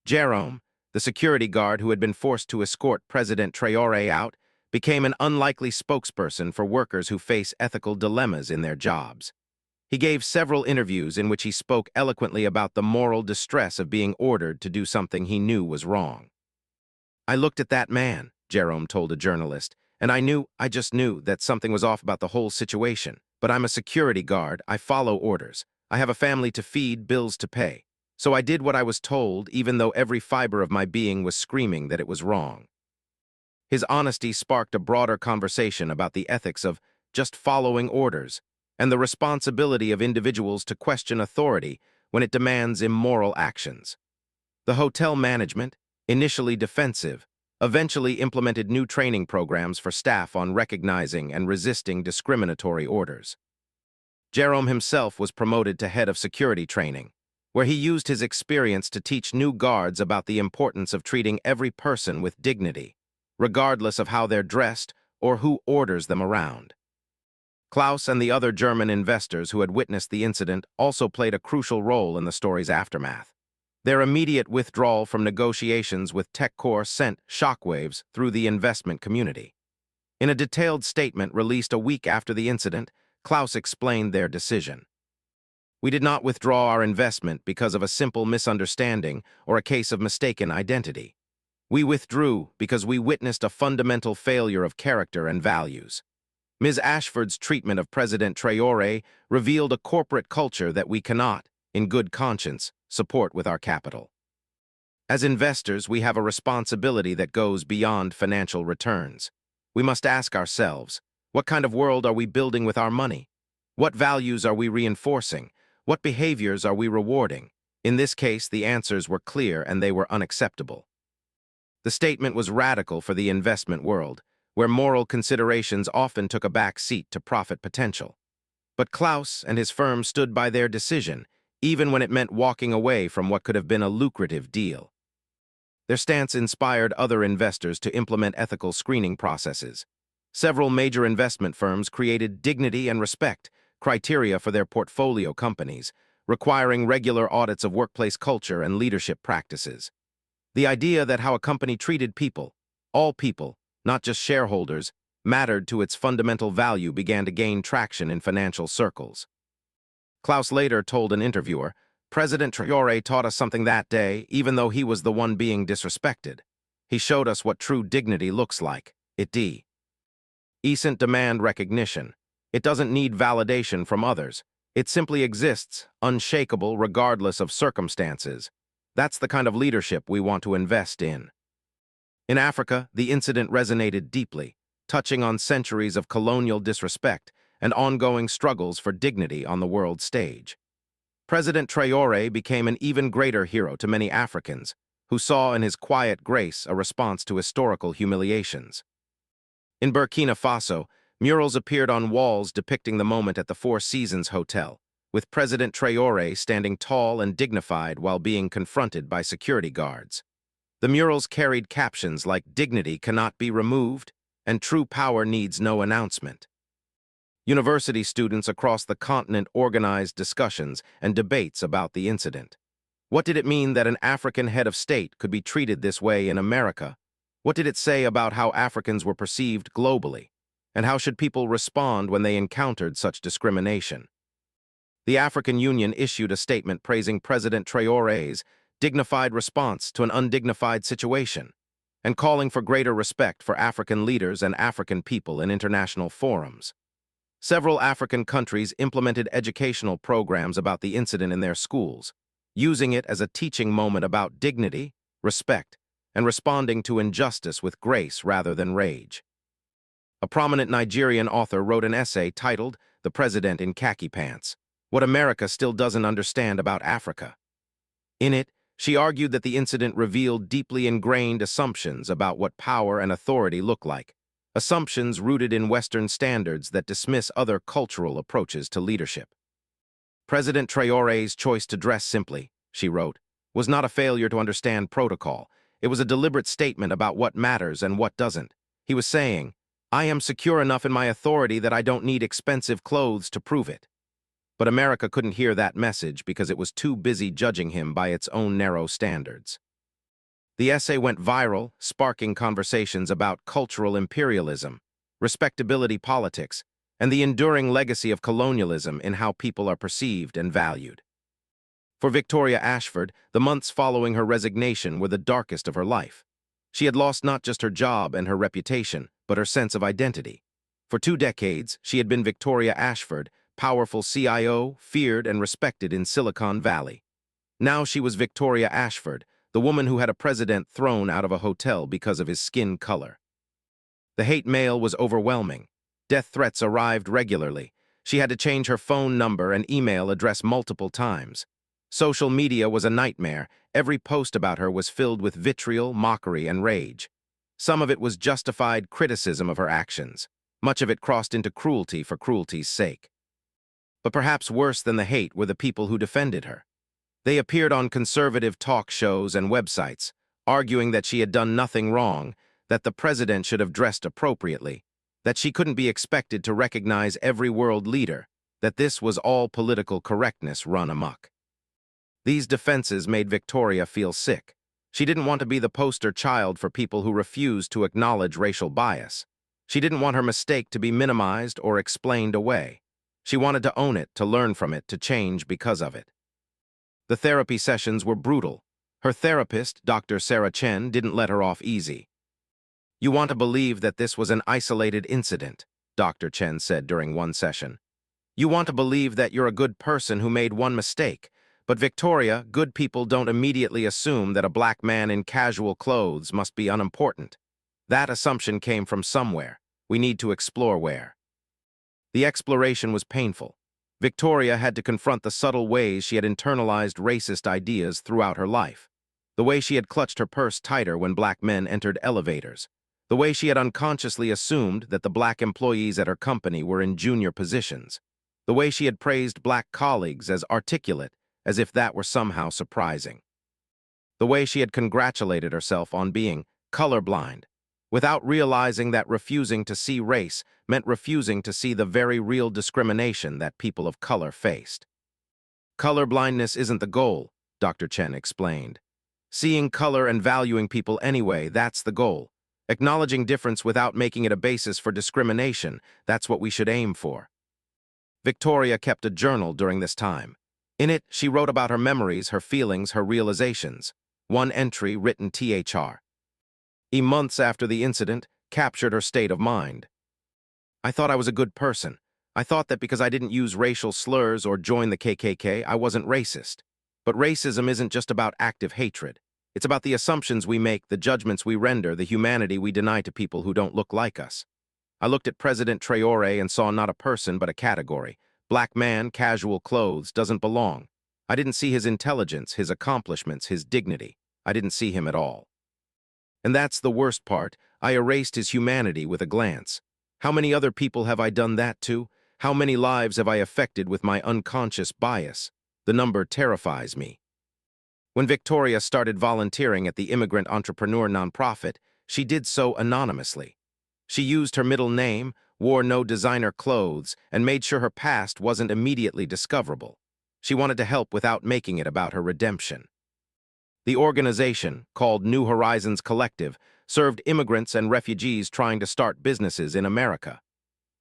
Jerome, the security guard who had been forced to escort President Traoré out, became an unlikely spokesperson for workers who face ethical dilemmas in their jobs. He gave several interviews in which he spoke eloquently about the moral distress of being ordered to do something he knew was wrong. "I looked at that man," Jerome told a journalist, "and I just knew that something was off about the whole situation. But I'm a security guard, I follow orders. I have a family to feed, bills to pay. So I did what I was told, even though every fiber of my being was screaming that it was wrong." His honesty sparked a broader conversation about the ethics of just following orders and the responsibility of individuals to question authority when it demands immoral actions. The hotel management, initially defensive, eventually implemented new training programs for staff on recognizing and resisting discriminatory orders. Jerome himself was promoted to head of security training, where he used his experience to teach new guards about the importance of treating every person with dignity, regardless of how they're dressed or who orders them around. Klaus and the other German investors who had witnessed the incident also played a crucial role in the story's aftermath. Their immediate withdrawal from negotiations with TechCore sent shockwaves through the investment community. In a detailed statement released a week after the incident, Klaus explained their decision. "We did not withdraw our investment because of a simple misunderstanding or a case of mistaken identity. We withdrew because we witnessed a fundamental failure of character and values. Ms. Ashford's treatment of President Traoré revealed a corporate culture that we cannot, in good conscience, support with our capital. As investors, we have a responsibility that goes beyond financial returns. We must ask ourselves, what kind of world are we building with our money? What values are we reinforcing? What behaviors are we rewarding?" In this case, the answers were clear and they were unacceptable. The statement was radical for the investment world, where moral considerations often took a back seat to profit potential. But Klaus and his firm stood by their decision, even when it meant walking away from what could have been a lucrative deal. Their stance inspired other investors to implement ethical screening processes. Several major investment firms created dignity and respect criteria for their portfolio companies, requiring regular audits of workplace culture and leadership practices. The idea that how a company treated people, all people, not just shareholders, mattered to its fundamental value began to gain traction in financial circles. Klaus later told an interviewer, "President Traoré taught us something that day, even though he was the one being disrespected. He showed us what true dignity looks like. It doesn't demand recognition. It doesn't need validation from others. It simply exists, unshakable regardless of circumstances. That's the kind of leadership we want to invest in. In Africa, the incident resonated deeply, touching on centuries of colonial disrespect and ongoing struggles for dignity on the world stage. President Traoré became an even greater hero to many Africans, who saw in his quiet grace a response to historical humiliations. In Burkina Faso, murals appeared on walls depicting the moment at the Four Seasons Hotel, with President Traoré standing tall and dignified while being confronted by security guards. The murals carried captions like "Dignity cannot be removed" and "True power needs no announcement." University students across the continent organized discussions and debates about the incident. What did it mean that an African head of state could be treated this way in America? What did it say about how Africans were perceived globally? And how should people respond when they encountered such discrimination? The African Union issued a statement praising President Traoré's dignified response to an undignified situation, and calling for greater respect for African leaders and African people in international forums. Several African countries implemented educational programs about the incident in their schools, using it as a teaching moment about dignity, respect, and responding to injustice with grace rather than rage. A prominent Nigerian author wrote an essay titled "The President in Khaki Pants: What America Still Doesn't Understand About Africa." In it, she argued that the incident revealed deeply ingrained assumptions about what power and authority look like, assumptions rooted in Western standards that dismiss other cultural approaches to leadership. President Traoré's choice to dress simply, she wrote, was not a failure to understand protocol. It was a deliberate statement about what matters and what doesn't. He was saying, "I am secure enough in my authority that I don't need expensive clothes to prove it." But America couldn't hear that message because it was too busy judging him by its own narrow standards. The essay went viral, sparking conversations about cultural imperialism, respectability politics, and the enduring legacy of colonialism in how people are perceived and valued. For Victoria Ashford, the months following her resignation were the darkest of her life. She had lost not just her job and her reputation, but her sense of identity. For 2 decades, she had been Victoria Ashford, powerful CIO, feared and respected in Silicon Valley. Now she was Victoria Ashford, the woman who had a president thrown out of a hotel because of his skin color. The hate mail was overwhelming. Death threats arrived regularly. She had to change her phone number and email address multiple times. Social media was a nightmare. Every post about her was filled with vitriol, mockery, and rage. Some of it was justified criticism of her actions. Much of it crossed into cruelty for cruelty's sake. But perhaps worse than the hate were the people who defended her. They appeared on conservative talk shows and websites, arguing that she had done nothing wrong, that the president should have dressed appropriately, that she couldn't be expected to recognize every world leader, that this was all political correctness run amok. These defenses made Victoria feel sick. She didn't want to be the poster child for people who refused to acknowledge racial bias. She didn't want her mistake to be minimized or explained away. She wanted to own it, to learn from it, to change because of it. The therapy sessions were brutal. Her therapist, Dr. Sarah Chen, didn't let her off easy. "You want to believe that this was an isolated incident," Dr. Chen said during one session. "You want to believe that you're a good person who made one mistake. But Victoria, good people don't immediately assume that a black man in casual clothes must be unimportant. That assumption came from somewhere. We need to explore where." The exploration was painful. Victoria had to confront the subtle ways she had internalized racist ideas throughout her life. The way she had clutched her purse tighter when black men entered elevators. The way she had unconsciously assumed that the black employees at her company were in junior positions. The way she had praised black colleagues as articulate, as if that were somehow surprising. The way she had congratulated herself on being colorblind, without realizing that refusing to see race meant refusing to see the very real discrimination that people of color faced. "Colorblindness isn't the goal," Dr. Chen explained. "Seeing color and valuing people anyway, that's the goal. Acknowledging difference without making it a basis for discrimination, that's what we should aim for." Victoria kept a journal during this time. In it, she wrote about her memories, her feelings, her realizations. One entry, written Thr. Months after the incident, captured her state of mind. "I thought I was a good person. I thought that because I didn't use racial slurs or join the KKK, I wasn't racist. But racism isn't just about active hatred. It's about the assumptions we make, the judgments we render, the humanity we deny to people who don't look like us. I looked at President Traoré and saw not a person but a category. Black man, casual clothes, doesn't belong. I didn't see his intelligence, his accomplishments, his dignity. I didn't see him at all. And that's the worst part. I erased his humanity with a glance. How many other people have I done that to? How many lives have I affected with my unconscious bias? The number terrifies me. When Victoria started volunteering at the Immigrant Entrepreneur nonprofit, she did so anonymously. She used her middle name, wore no designer clothes, and made sure her past wasn't immediately discoverable. She wanted to help without making it about her redemption. The organization, called New Horizons Collective, served immigrants and refugees trying to start businesses in America.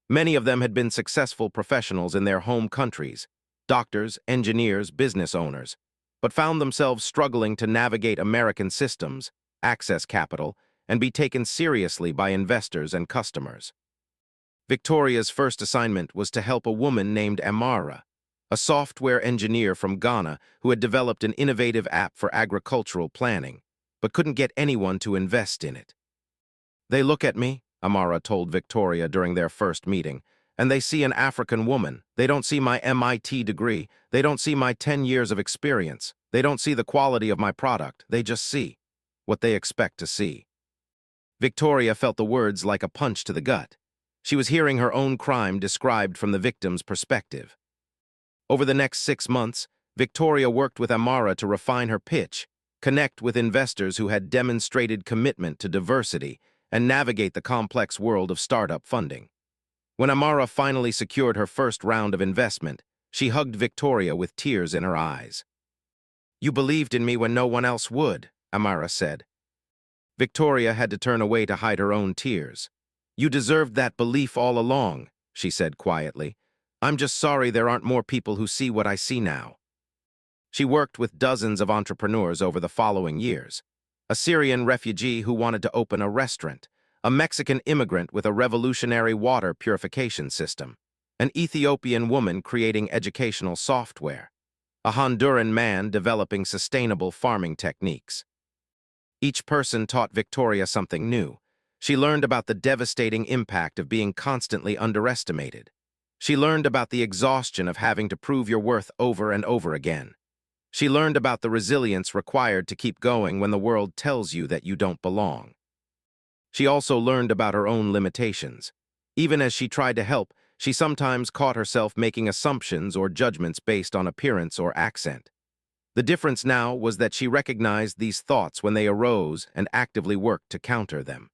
Many of them had been successful professionals in their home countries, doctors, engineers, business owners, but found themselves struggling to navigate American systems, access capital, and be taken seriously by investors and customers. Victoria's first assignment was to help a woman named Amara, a software engineer from Ghana who had developed an innovative app for agricultural planning, but couldn't get anyone to invest in it. "They look at me," Amara told Victoria during their first meeting, "and they see an African woman. They don't see my MIT degree. They don't see my 10 years of experience. They don't see the quality of my product. They just see what they expect to see." Victoria felt the words like a punch to the gut. She was hearing her own crime described from the victim's perspective. Over the next 6 months, Victoria worked with Amara to refine her pitch, connect with investors who had demonstrated commitment to diversity, and navigate the complex world of startup funding. When Amara finally secured her first round of investment, she hugged Victoria with tears in her eyes. "You believed in me when no one else would," Amara said. Victoria had to turn away to hide her own tears. "You deserved that belief all along," she said quietly. "I'm just sorry there aren't more people who see what I see now." She worked with dozens of entrepreneurs over the following years. A Syrian refugee who wanted to open a restaurant, a Mexican immigrant with a revolutionary water purification system, an Ethiopian woman creating educational software, a Honduran man developing sustainable farming techniques. Each person taught Victoria something new. She learned about the devastating impact of being constantly underestimated. She learned about the exhaustion of having to prove your worth over and over again. She learned about the resilience required to keep going when the world tells you that you don't belong. She also learned about her own limitations. Even as she tried to help, she sometimes caught herself making assumptions or judgments based on appearance or accent. The difference now was that she recognized these thoughts when they arose and actively worked to counter them.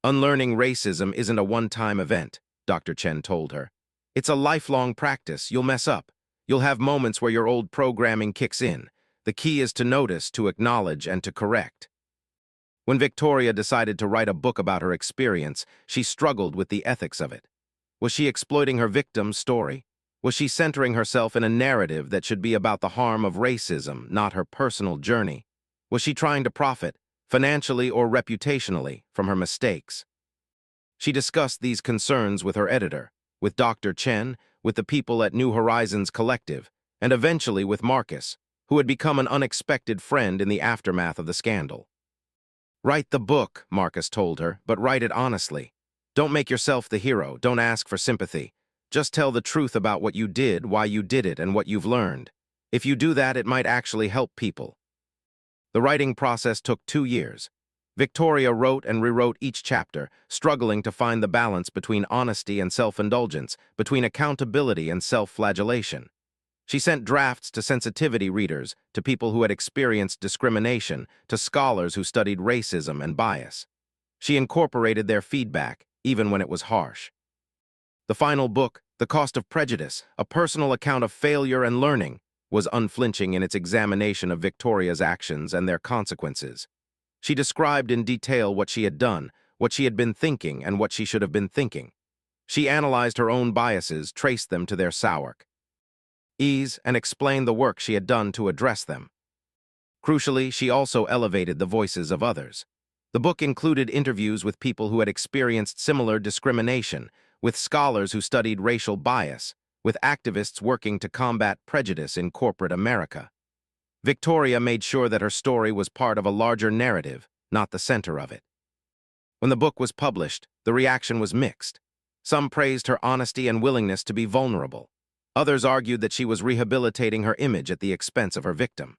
"Unlearning racism isn't a one-time event," Dr. Chen told her. "It's a lifelong practice. You'll mess up. You'll have moments where your old programming kicks in. The key is to notice, to acknowledge, and to correct." When Victoria decided to write a book about her experience, she struggled with the ethics of it. Was she exploiting her victim's story? Was she centering herself in a narrative that should be about the harm of racism, not her personal journey? Was she trying to profit, financially or reputationally, from her mistakes? She discussed these concerns with her editor, with Dr. Chen, with the people at New Horizons Collective, and eventually with Marcus, who had become an unexpected friend in the aftermath of the scandal. "Write the book," Marcus told her, "but write it honestly. Don't make yourself the hero. Don't ask for sympathy. Just tell the truth about what you did, why you did it, and what you've learned. If you do that, it might actually help people." The writing process took 2 years. Victoria wrote and rewrote each chapter, struggling to find the balance between honesty and self-indulgence, between accountability and self-flagellation. She sent drafts to sensitivity readers, to people who had experienced discrimination, to scholars who studied racism and bias. She incorporated their feedback, even when it was harsh. The final book, The Cost of Prejudice, a personal account of failure and learning, was unflinching in its examination of Victoria's actions and their consequences. She described in detail what she had done, what she had been thinking, and what she should have been thinking. She analyzed her own biases, traced them to their sour ease, and explained the work she had done to address them. Crucially, she also elevated the voices of others. The book included interviews with people who had experienced similar discrimination, with scholars who studied racial bias, with activists working to combat prejudice in corporate America. Victoria made sure that her story was part of a larger narrative, not the center of it. When the book was published, the reaction was mixed. Some praised her honesty and willingness to be vulnerable. Others argued that she was rehabilitating her image at the expense of her victim.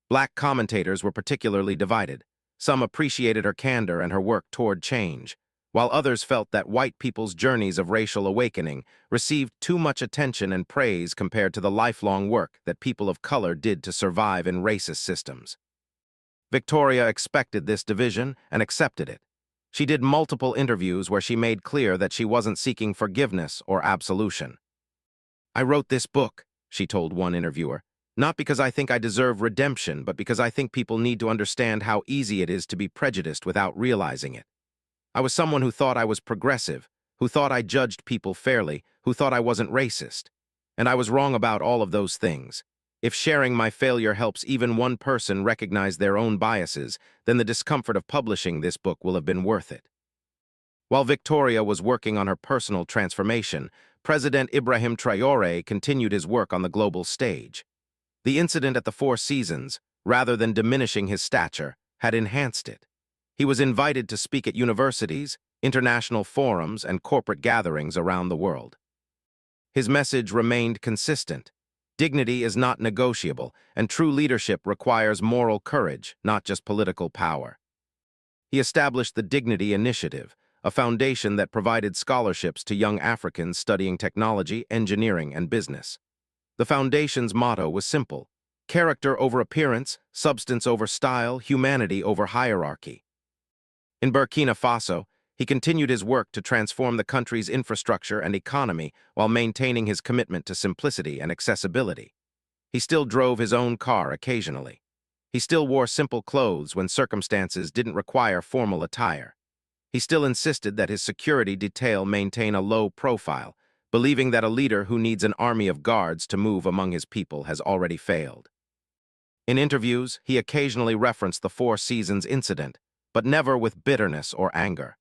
Black commentators were particularly divided. Some appreciated her candor and her work toward change, while others felt that white people's journeys of racial awakening received too much attention and praise compared to the lifelong work that people of color did to survive in racist systems. Victoria expected this division and accepted it. She did multiple interviews where she made clear that she wasn't seeking forgiveness or absolution. "I wrote this book," she told one interviewer, "not because I think I deserve redemption, but because I think people need to understand how easy it is to be prejudiced without realizing it. I was someone who thought I was progressive, who thought I judged people fairly, who thought I wasn't racist. And I was wrong about all of those things. If sharing my failure helps even one person recognize their own biases, then the discomfort of publishing this book will have been worth it." While Victoria was working on her personal transformation, President Ibrahim Traoré continued his work on the global stage. The incident at the Four Seasons, rather than diminishing his stature, had enhanced it. He was invited to speak at universities, international forums, and corporate gatherings around the world. His message remained consistent. Dignity is not negotiable, and true leadership requires moral courage, not just political power. He established the Dignity Initiative, a foundation that provided scholarships to young Africans studying technology, engineering, and business. The foundation's motto was simple: character over appearance, substance over style, humanity over hierarchy. In Burkina Faso, he continued his work to transform the country's infrastructure and economy while maintaining his commitment to simplicity and accessibility. He still drove his own car occasionally. He still wore simple clothes when circumstances didn't require formal attire. He still insisted that his security detail maintain a low profile, believing that a leader who needs an army of guards to move among his people has already failed. In interviews, he occasionally referenced the Four Seasons incident, but never with bitterness or anger.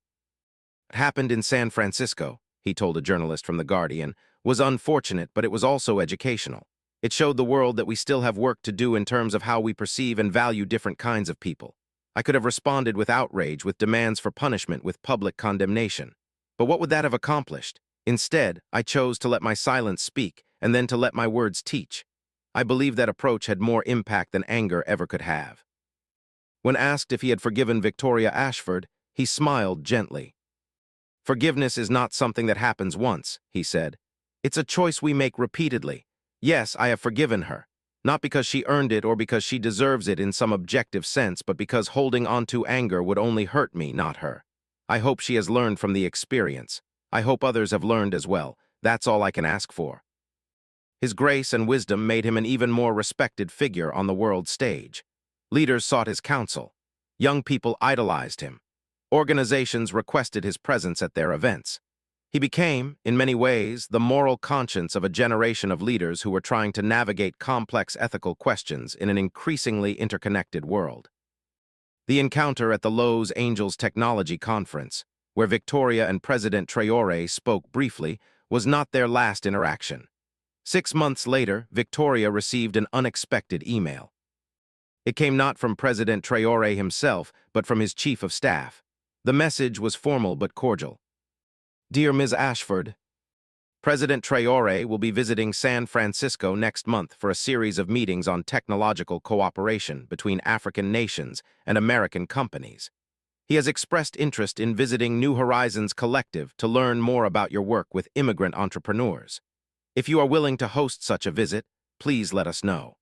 "It happened in San Francisco," he told a journalist from The Guardian, "was unfortunate, but it was also educational. It showed the world that we still have work to do in terms of how we perceive and value different kinds of people. I could have responded with outrage, with demands for punishment, with public condemnation. But what would that have accomplished? Instead, I chose to let my silence speak, and then to let my words teach. I believe that approach had more impact than anger ever could have." When asked if he had forgiven Victoria Ashford, he smiled gently. "Forgiveness is not something that happens once," he said. "It's a choice we make repeatedly. Yes, I have forgiven her, not because she earned it or because she deserves it in some objective sense, but because holding on to anger would only hurt me, not her. I hope she has learned from the experience. I hope others have learned as well. That's all I can ask for." His grace and wisdom made him an even more respected figure on the world stage. Leaders sought his counsel. Young people idolized him. Organizations requested his presence at their events. He became, in many ways, the moral conscience of a generation of leaders who were trying to navigate complex ethical questions in an increasingly interconnected world. The encounter at the Los Angeles Technology Conference, where Victoria and President Traoré spoke briefly, was not their last interaction. 6 months later, Victoria received an unexpected email. It came not from President Traoré himself, but from his chief of staff. The message was formal but cordial. "Dear Ms. Ashford, President Traoré will be visiting San Francisco next month for a series of meetings on technological cooperation between African nations and American companies. He has expressed interest in visiting New Horizons Collective to learn more about your work with immigrant entrepreneurs. If you are willing to host such a visit, please let us know.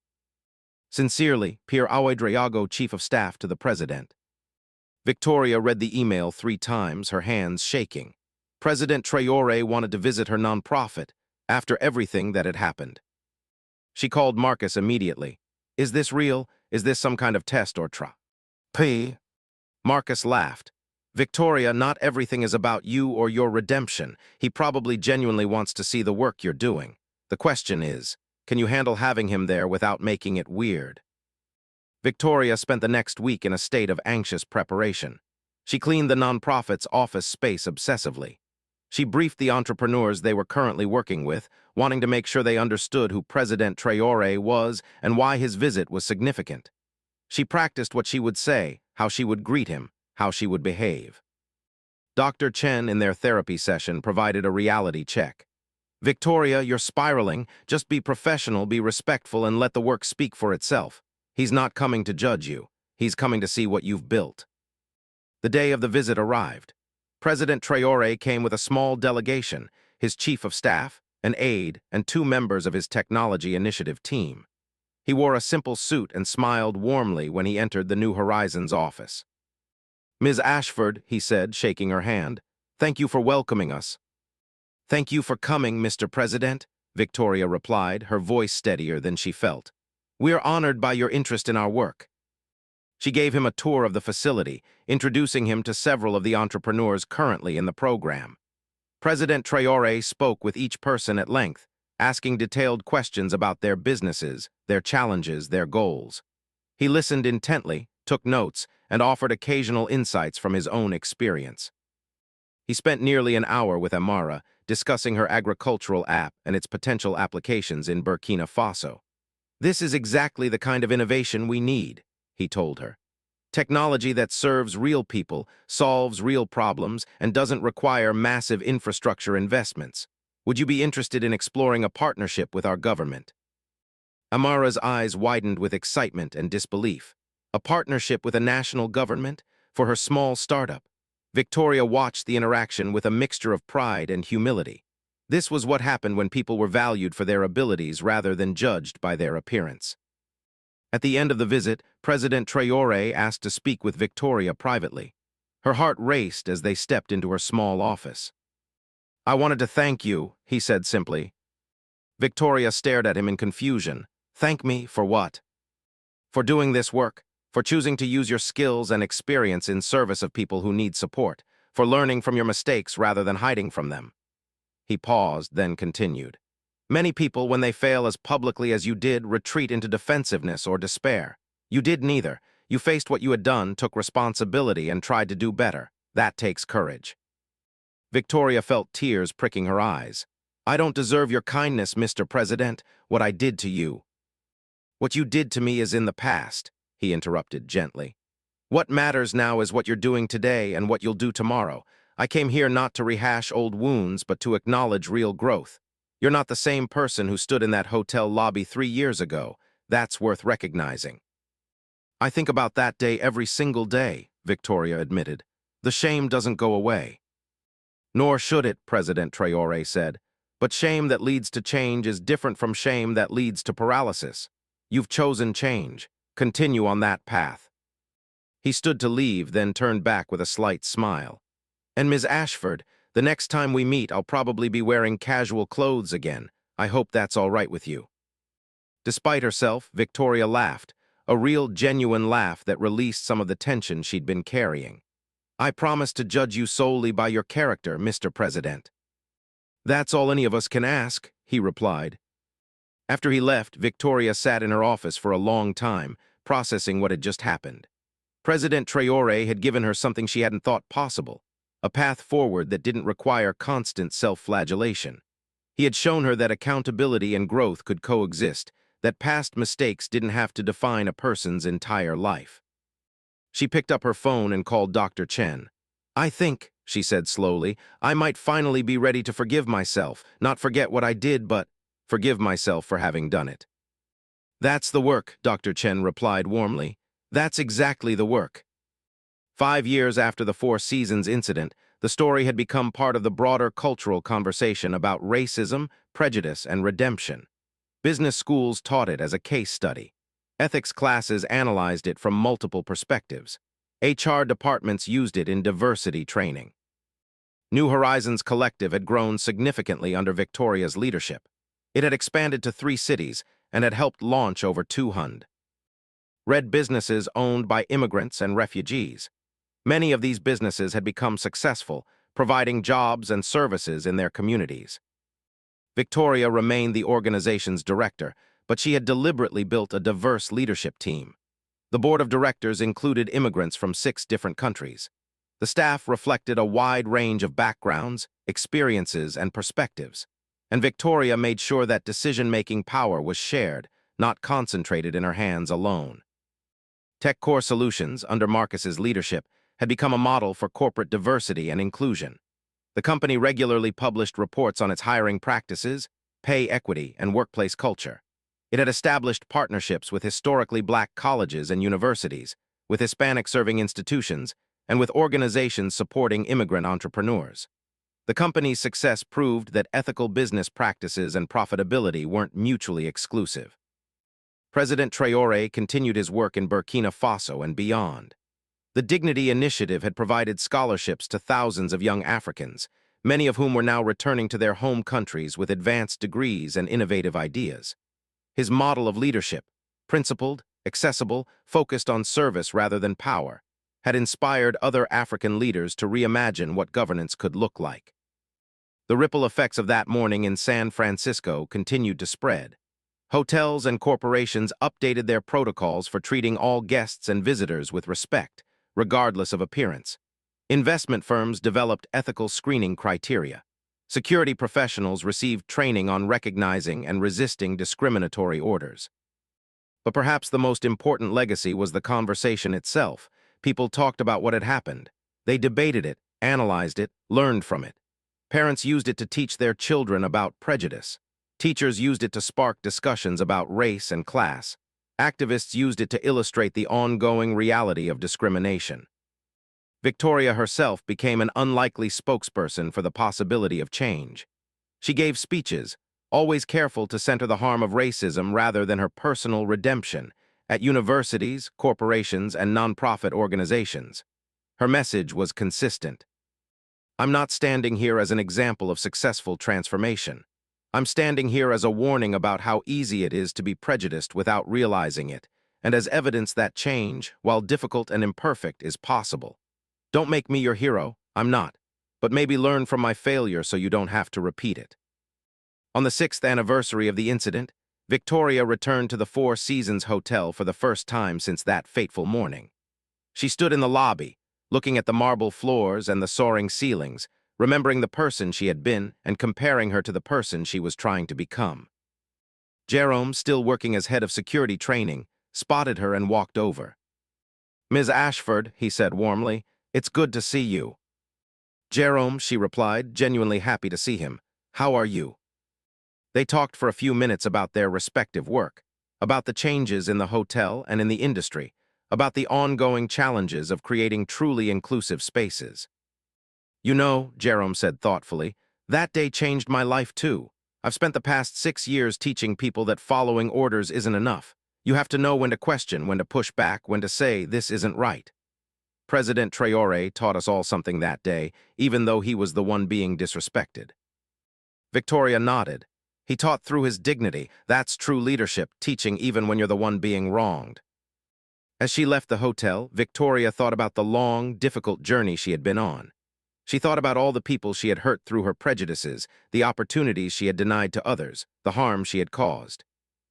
Sincerely, Pierre Ouedraogo, Chief of Staff to the President." Victoria read the email 3 times, her hands shaking. President Traoré wanted to visit her nonprofit after everything that had happened. She called Marcus immediately. "Is this real? Is this some kind of test or P?" Marcus laughed. "Victoria, not everything is about you or your redemption. He probably genuinely wants to see the work you're doing. The question is, can you handle having him there without making it weird?" Victoria spent the next week in a state of anxious preparation. She cleaned the nonprofit's office space obsessively. She briefed the entrepreneurs they were currently working with, wanting to make sure they understood who President Traoré was and why his visit was significant. She practiced what she would say, how she would greet him, how she would behave. Dr. Chen, in their therapy session, provided a reality check. "Victoria, you're spiraling. Just be professional, be respectful, and let the work speak for itself. He's not coming to judge you. He's coming to see what you've built." The day of the visit arrived. President Traoré came with a small delegation, his chief of staff, an aide, and 2 members of his technology initiative team. He wore a simple suit and smiled warmly when he entered the New Horizons office. "Ms. Ashford," he said, shaking her hand, "thank you for welcoming us." "Thank you for coming, Mr. President," Victoria replied, her voice steadier than she felt. "We are honored by your interest in our work." She gave him a tour of the facility, introducing him to several of the entrepreneurs currently in the program. President Traoré spoke with each person at length, asking detailed questions about their businesses, their challenges, their goals. He listened intently, took notes, and offered occasional insights from his own experience. He spent nearly an hour with Amara, discussing her agricultural app and its potential applications in Burkina Faso. "This is exactly the kind of innovation we need," he told her. "Technology that serves real people, solves real problems, and doesn't require massive infrastructure investments. Would you be interested in exploring a partnership with our government?" Amara's eyes widened with excitement and disbelief. A partnership with a national government? For her small startup? Victoria watched the interaction with a mixture of pride and humility. This was what happened when people were valued for their abilities rather than judged by their appearance. At the end of the visit, President Traoré asked to speak with Victoria privately. Her heart raced as they stepped into her small office. "I wanted to thank you," he said simply. Victoria stared at him in confusion. "Thank me for what?" "For doing this work, for choosing to use your skills and experience in service of people who need support, for learning from your mistakes rather than hiding from them." He paused, then continued. "Many people, when they fail as publicly as you did, retreat into defensiveness or despair. You did neither. You faced what you had done, took responsibility, and tried to do better. That takes courage." Victoria felt tears pricking her eyes. "I don't deserve your kindness, Mr. President, what I did to you." "What you did to me is in the past," he interrupted gently. "What matters now is what you're doing today and what you'll do tomorrow. I came here not to rehash old wounds, but to acknowledge real growth. You're not the same person who stood in that hotel lobby 3 years ago. That's worth recognizing." "I think about that day every single day," Victoria admitted. "The shame doesn't go away." "Nor should it," President Traoré said. "But shame that leads to change is different from shame that leads to paralysis. You've chosen change. Continue on that path." He stood to leave, then turned back with a slight smile. "And Ms. Ashford, the next time we meet, I'll probably be wearing casual clothes again. I hope that's all right with you." Despite herself, Victoria laughed, a real, genuine laugh that released some of the tension she'd been carrying. "I promise to judge you solely by your character, Mr. President." "That's all any of us can ask," he replied. After he left, Victoria sat in her office for a long time, processing what had just happened. President Traoré had given her something she hadn't thought possible, a path forward that didn't require constant self-flagellation. He had shown her that accountability and growth could coexist, that past mistakes didn't have to define a person's entire life. She picked up her phone and called Dr. Chen. "I think," she said slowly, "I might finally be ready to forgive myself, not forget what I did, but forgive myself for having done it." "That's the work," Dr. Chen replied warmly. "That's exactly the work." 5 years after the Four Seasons incident, the story had become part of the broader cultural conversation about racism, prejudice, and redemption. Business schools taught it as a case study. Ethics classes analyzed it from multiple perspectives. HR departments used it in diversity training. New Horizons Collective had grown significantly under Victoria's leadership. It had expanded to 3 cities and had helped launch over 200 red businesses owned by immigrants and refugees. Many of these businesses had become successful, providing jobs and services in their communities. Victoria remained the organization's director, but she had deliberately built a diverse leadership team. The board of directors included immigrants from 6 different countries. The staff reflected a wide range of backgrounds, experiences, and perspectives, and Victoria made sure that decision-making power was shared, not concentrated in her hands alone. Tech Core Solutions, under Marcus's leadership, had become a model for corporate diversity and inclusion. The company regularly published reports on its hiring practices, pay equity, and workplace culture. It had established partnerships with historically black colleges and universities, with Hispanic-serving institutions, and with organizations supporting immigrant entrepreneurs. The company's success proved that ethical business practices and profitability weren't mutually exclusive. President Traoré continued his work in Burkina Faso and beyond. The Dignity Initiative had provided scholarships to thousands of young Africans, many of whom were now returning to their home countries with advanced degrees and innovative ideas. His model of leadership, principled, accessible, focused on service rather than power, had inspired other African leaders to reimagine what governance could look like. The ripple effects of that morning in San Francisco continued to spread. Hotels and corporations updated their protocols for treating all guests and visitors with respect, regardless of appearance. Investment firms developed ethical screening criteria. Security professionals received training on recognizing and resisting discriminatory orders. But perhaps the most important legacy was the conversation itself. People talked about what had happened. They debated it, analyzed it, learned from it. Parents used it to teach their children about prejudice. Teachers used it to spark discussions about race and class. Activists used it to illustrate the ongoing reality of discrimination. Victoria herself became an unlikely spokesperson for the possibility of change. She gave speeches, always careful to center the harm of racism rather than her personal redemption, at universities, corporations, and nonprofit organizations. Her message was consistent. I'm not standing here as an example of successful transformation. I'm standing here as a warning about how easy it is to be prejudiced without realizing it, and as evidence that change, while difficult and imperfect, is possible. Don't make me your hero, I'm not, but maybe learn from my failure so you don't have to repeat it. On the 6th anniversary of the incident, Victoria returned to the Four Seasons Hotel for the first time since that fateful morning. She stood in the lobby, looking at the marble floors and the soaring ceilings, remembering the person she had been and comparing her to the person she was trying to become. Jerome, still working as head of security training, spotted her and walked over. "Ms. Ashford," he said warmly, "it's good to see you." "Jerome," she replied, genuinely happy to see him. "How are you?" They talked for a few minutes about their respective work, about the changes in the hotel and in the industry, about the ongoing challenges of creating truly inclusive spaces. "You know," Jerome said thoughtfully, "that day changed my life too. I've spent the past 6 years teaching people that following orders isn't enough. You have to know when to question, when to push back, when to say, this isn't right." President Traoré taught us all something that day, even though he was the one being disrespected. Victoria nodded. He taught through his dignity. That's true leadership, teaching even when you're the one being wronged. As she left the hotel, Victoria thought about the long, difficult journey she had been on. She thought about all the people she had hurt through her prejudices, the opportunities she had denied to others, the harm she had caused.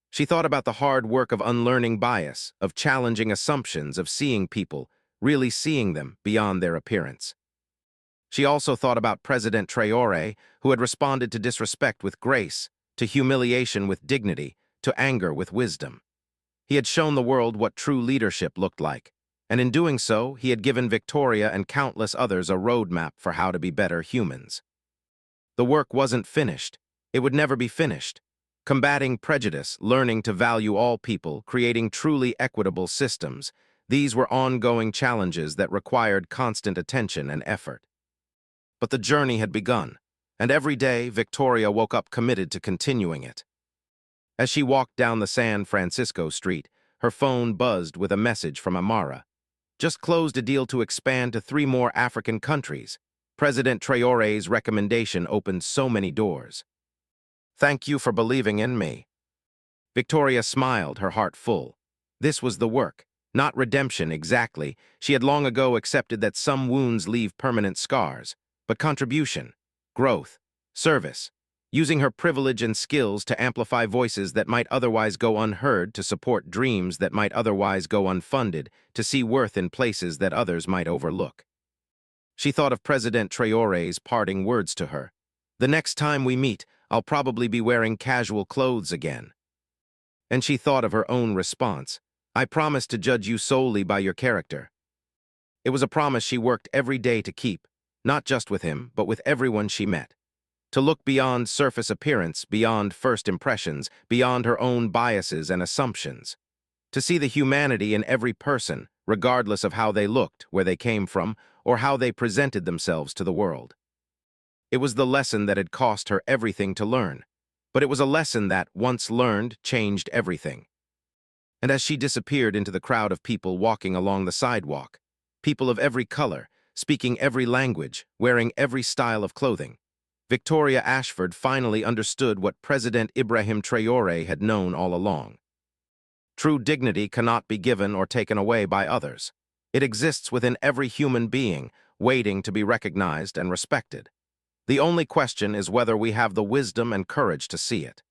She thought about the hard work of unlearning bias, of challenging assumptions, of seeing people, really seeing them beyond their appearance. She also thought about President Traoré, who had responded to disrespect with grace, to humiliation with dignity, to anger with wisdom. He had shown the world what true leadership looked like, and in doing so, he had given Victoria and countless others a roadmap for how to be better humans. The work wasn't finished. It would never be finished. Combating prejudice, learning to value all people, creating truly equitable systems, these were ongoing challenges that required constant attention and effort. But the journey had begun, and every day Victoria woke up committed to continuing it. As she walked down the San Francisco street, her phone buzzed with a message from Amara. "Just closed a deal to expand to 3 more African countries. President Traoré's recommendation opened so many doors. Thank you for believing in me." Victoria smiled, her heart full. This was the work, not redemption exactly. She had long ago accepted that some wounds leave permanent scars, but contribution, growth, service, using her privilege and skills to amplify voices that might otherwise go unheard, to support dreams that might otherwise go unfunded, to see worth in places that others might overlook. She thought of President Traoré's parting words to her. "The next time we meet, I'll probably be wearing casual clothes again." And she thought of her own response. "I promise to judge you solely by your character." It was a promise she worked every day to keep, not just with him, but with everyone she met. To look beyond surface appearance, beyond first impressions, beyond her own biases and assumptions. To see the humanity in every person, regardless of how they looked, where they came from, or how they presented themselves to the world. It was the lesson that had cost her everything to learn, but it was a lesson that, once learned, changed everything. And as she disappeared into the crowd of people walking along the sidewalk, people of every color, speaking every language, wearing every style of clothing, Victoria Ashford finally understood what President Ibrahim Traoré had known all along. True dignity cannot be given or taken away by others. It exists within every human being, waiting to be recognized and respected. The only question is whether we have the wisdom and courage to see it.